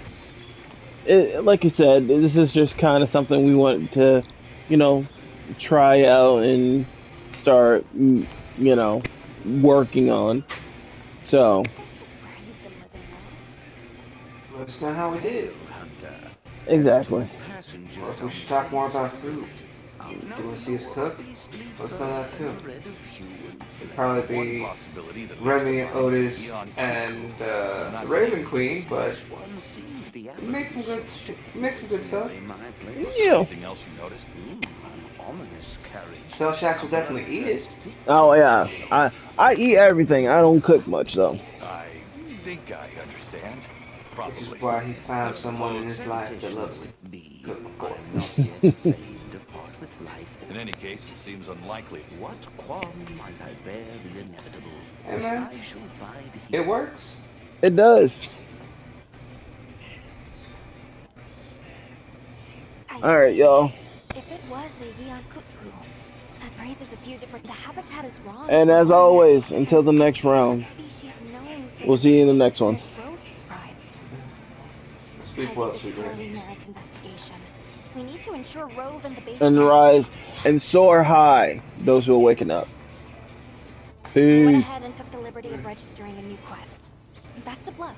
Like I said, this is just kind of something we want to, you know, try out and start, working on. So, This is where you've been living, That's not how we did. exactly. Or if we should talk more about food. Do you want to see us cook? Let's know that too. It'd probably be Remy, Otis, and the Raven Queen, but make some good stuff. Yeah. Anything else you noticed? Shaax will definitely eat it. Oh yeah. I eat everything. I don't cook much though. I think I understand. Which is Probably. why he found someone in his life that loves to cook for him. In any case, it seems unlikely. What qualm might I bear the inevitable? Hey man, I shall bide here. it works. It does. I All right, see. y'all. If it was a Yeon Kutpu, that raises a few different. The habitat is wrong. And as always, until the next round, Species known for we'll see you in the next one. viciousness Rove described. Sleep I well, think this sweet clearly lady. merits investigation. We need to ensure Rove and the base And are rise safe. and soar high, those who are waking up. I went Peace. ahead and took the liberty of registering a new quest. Best of luck.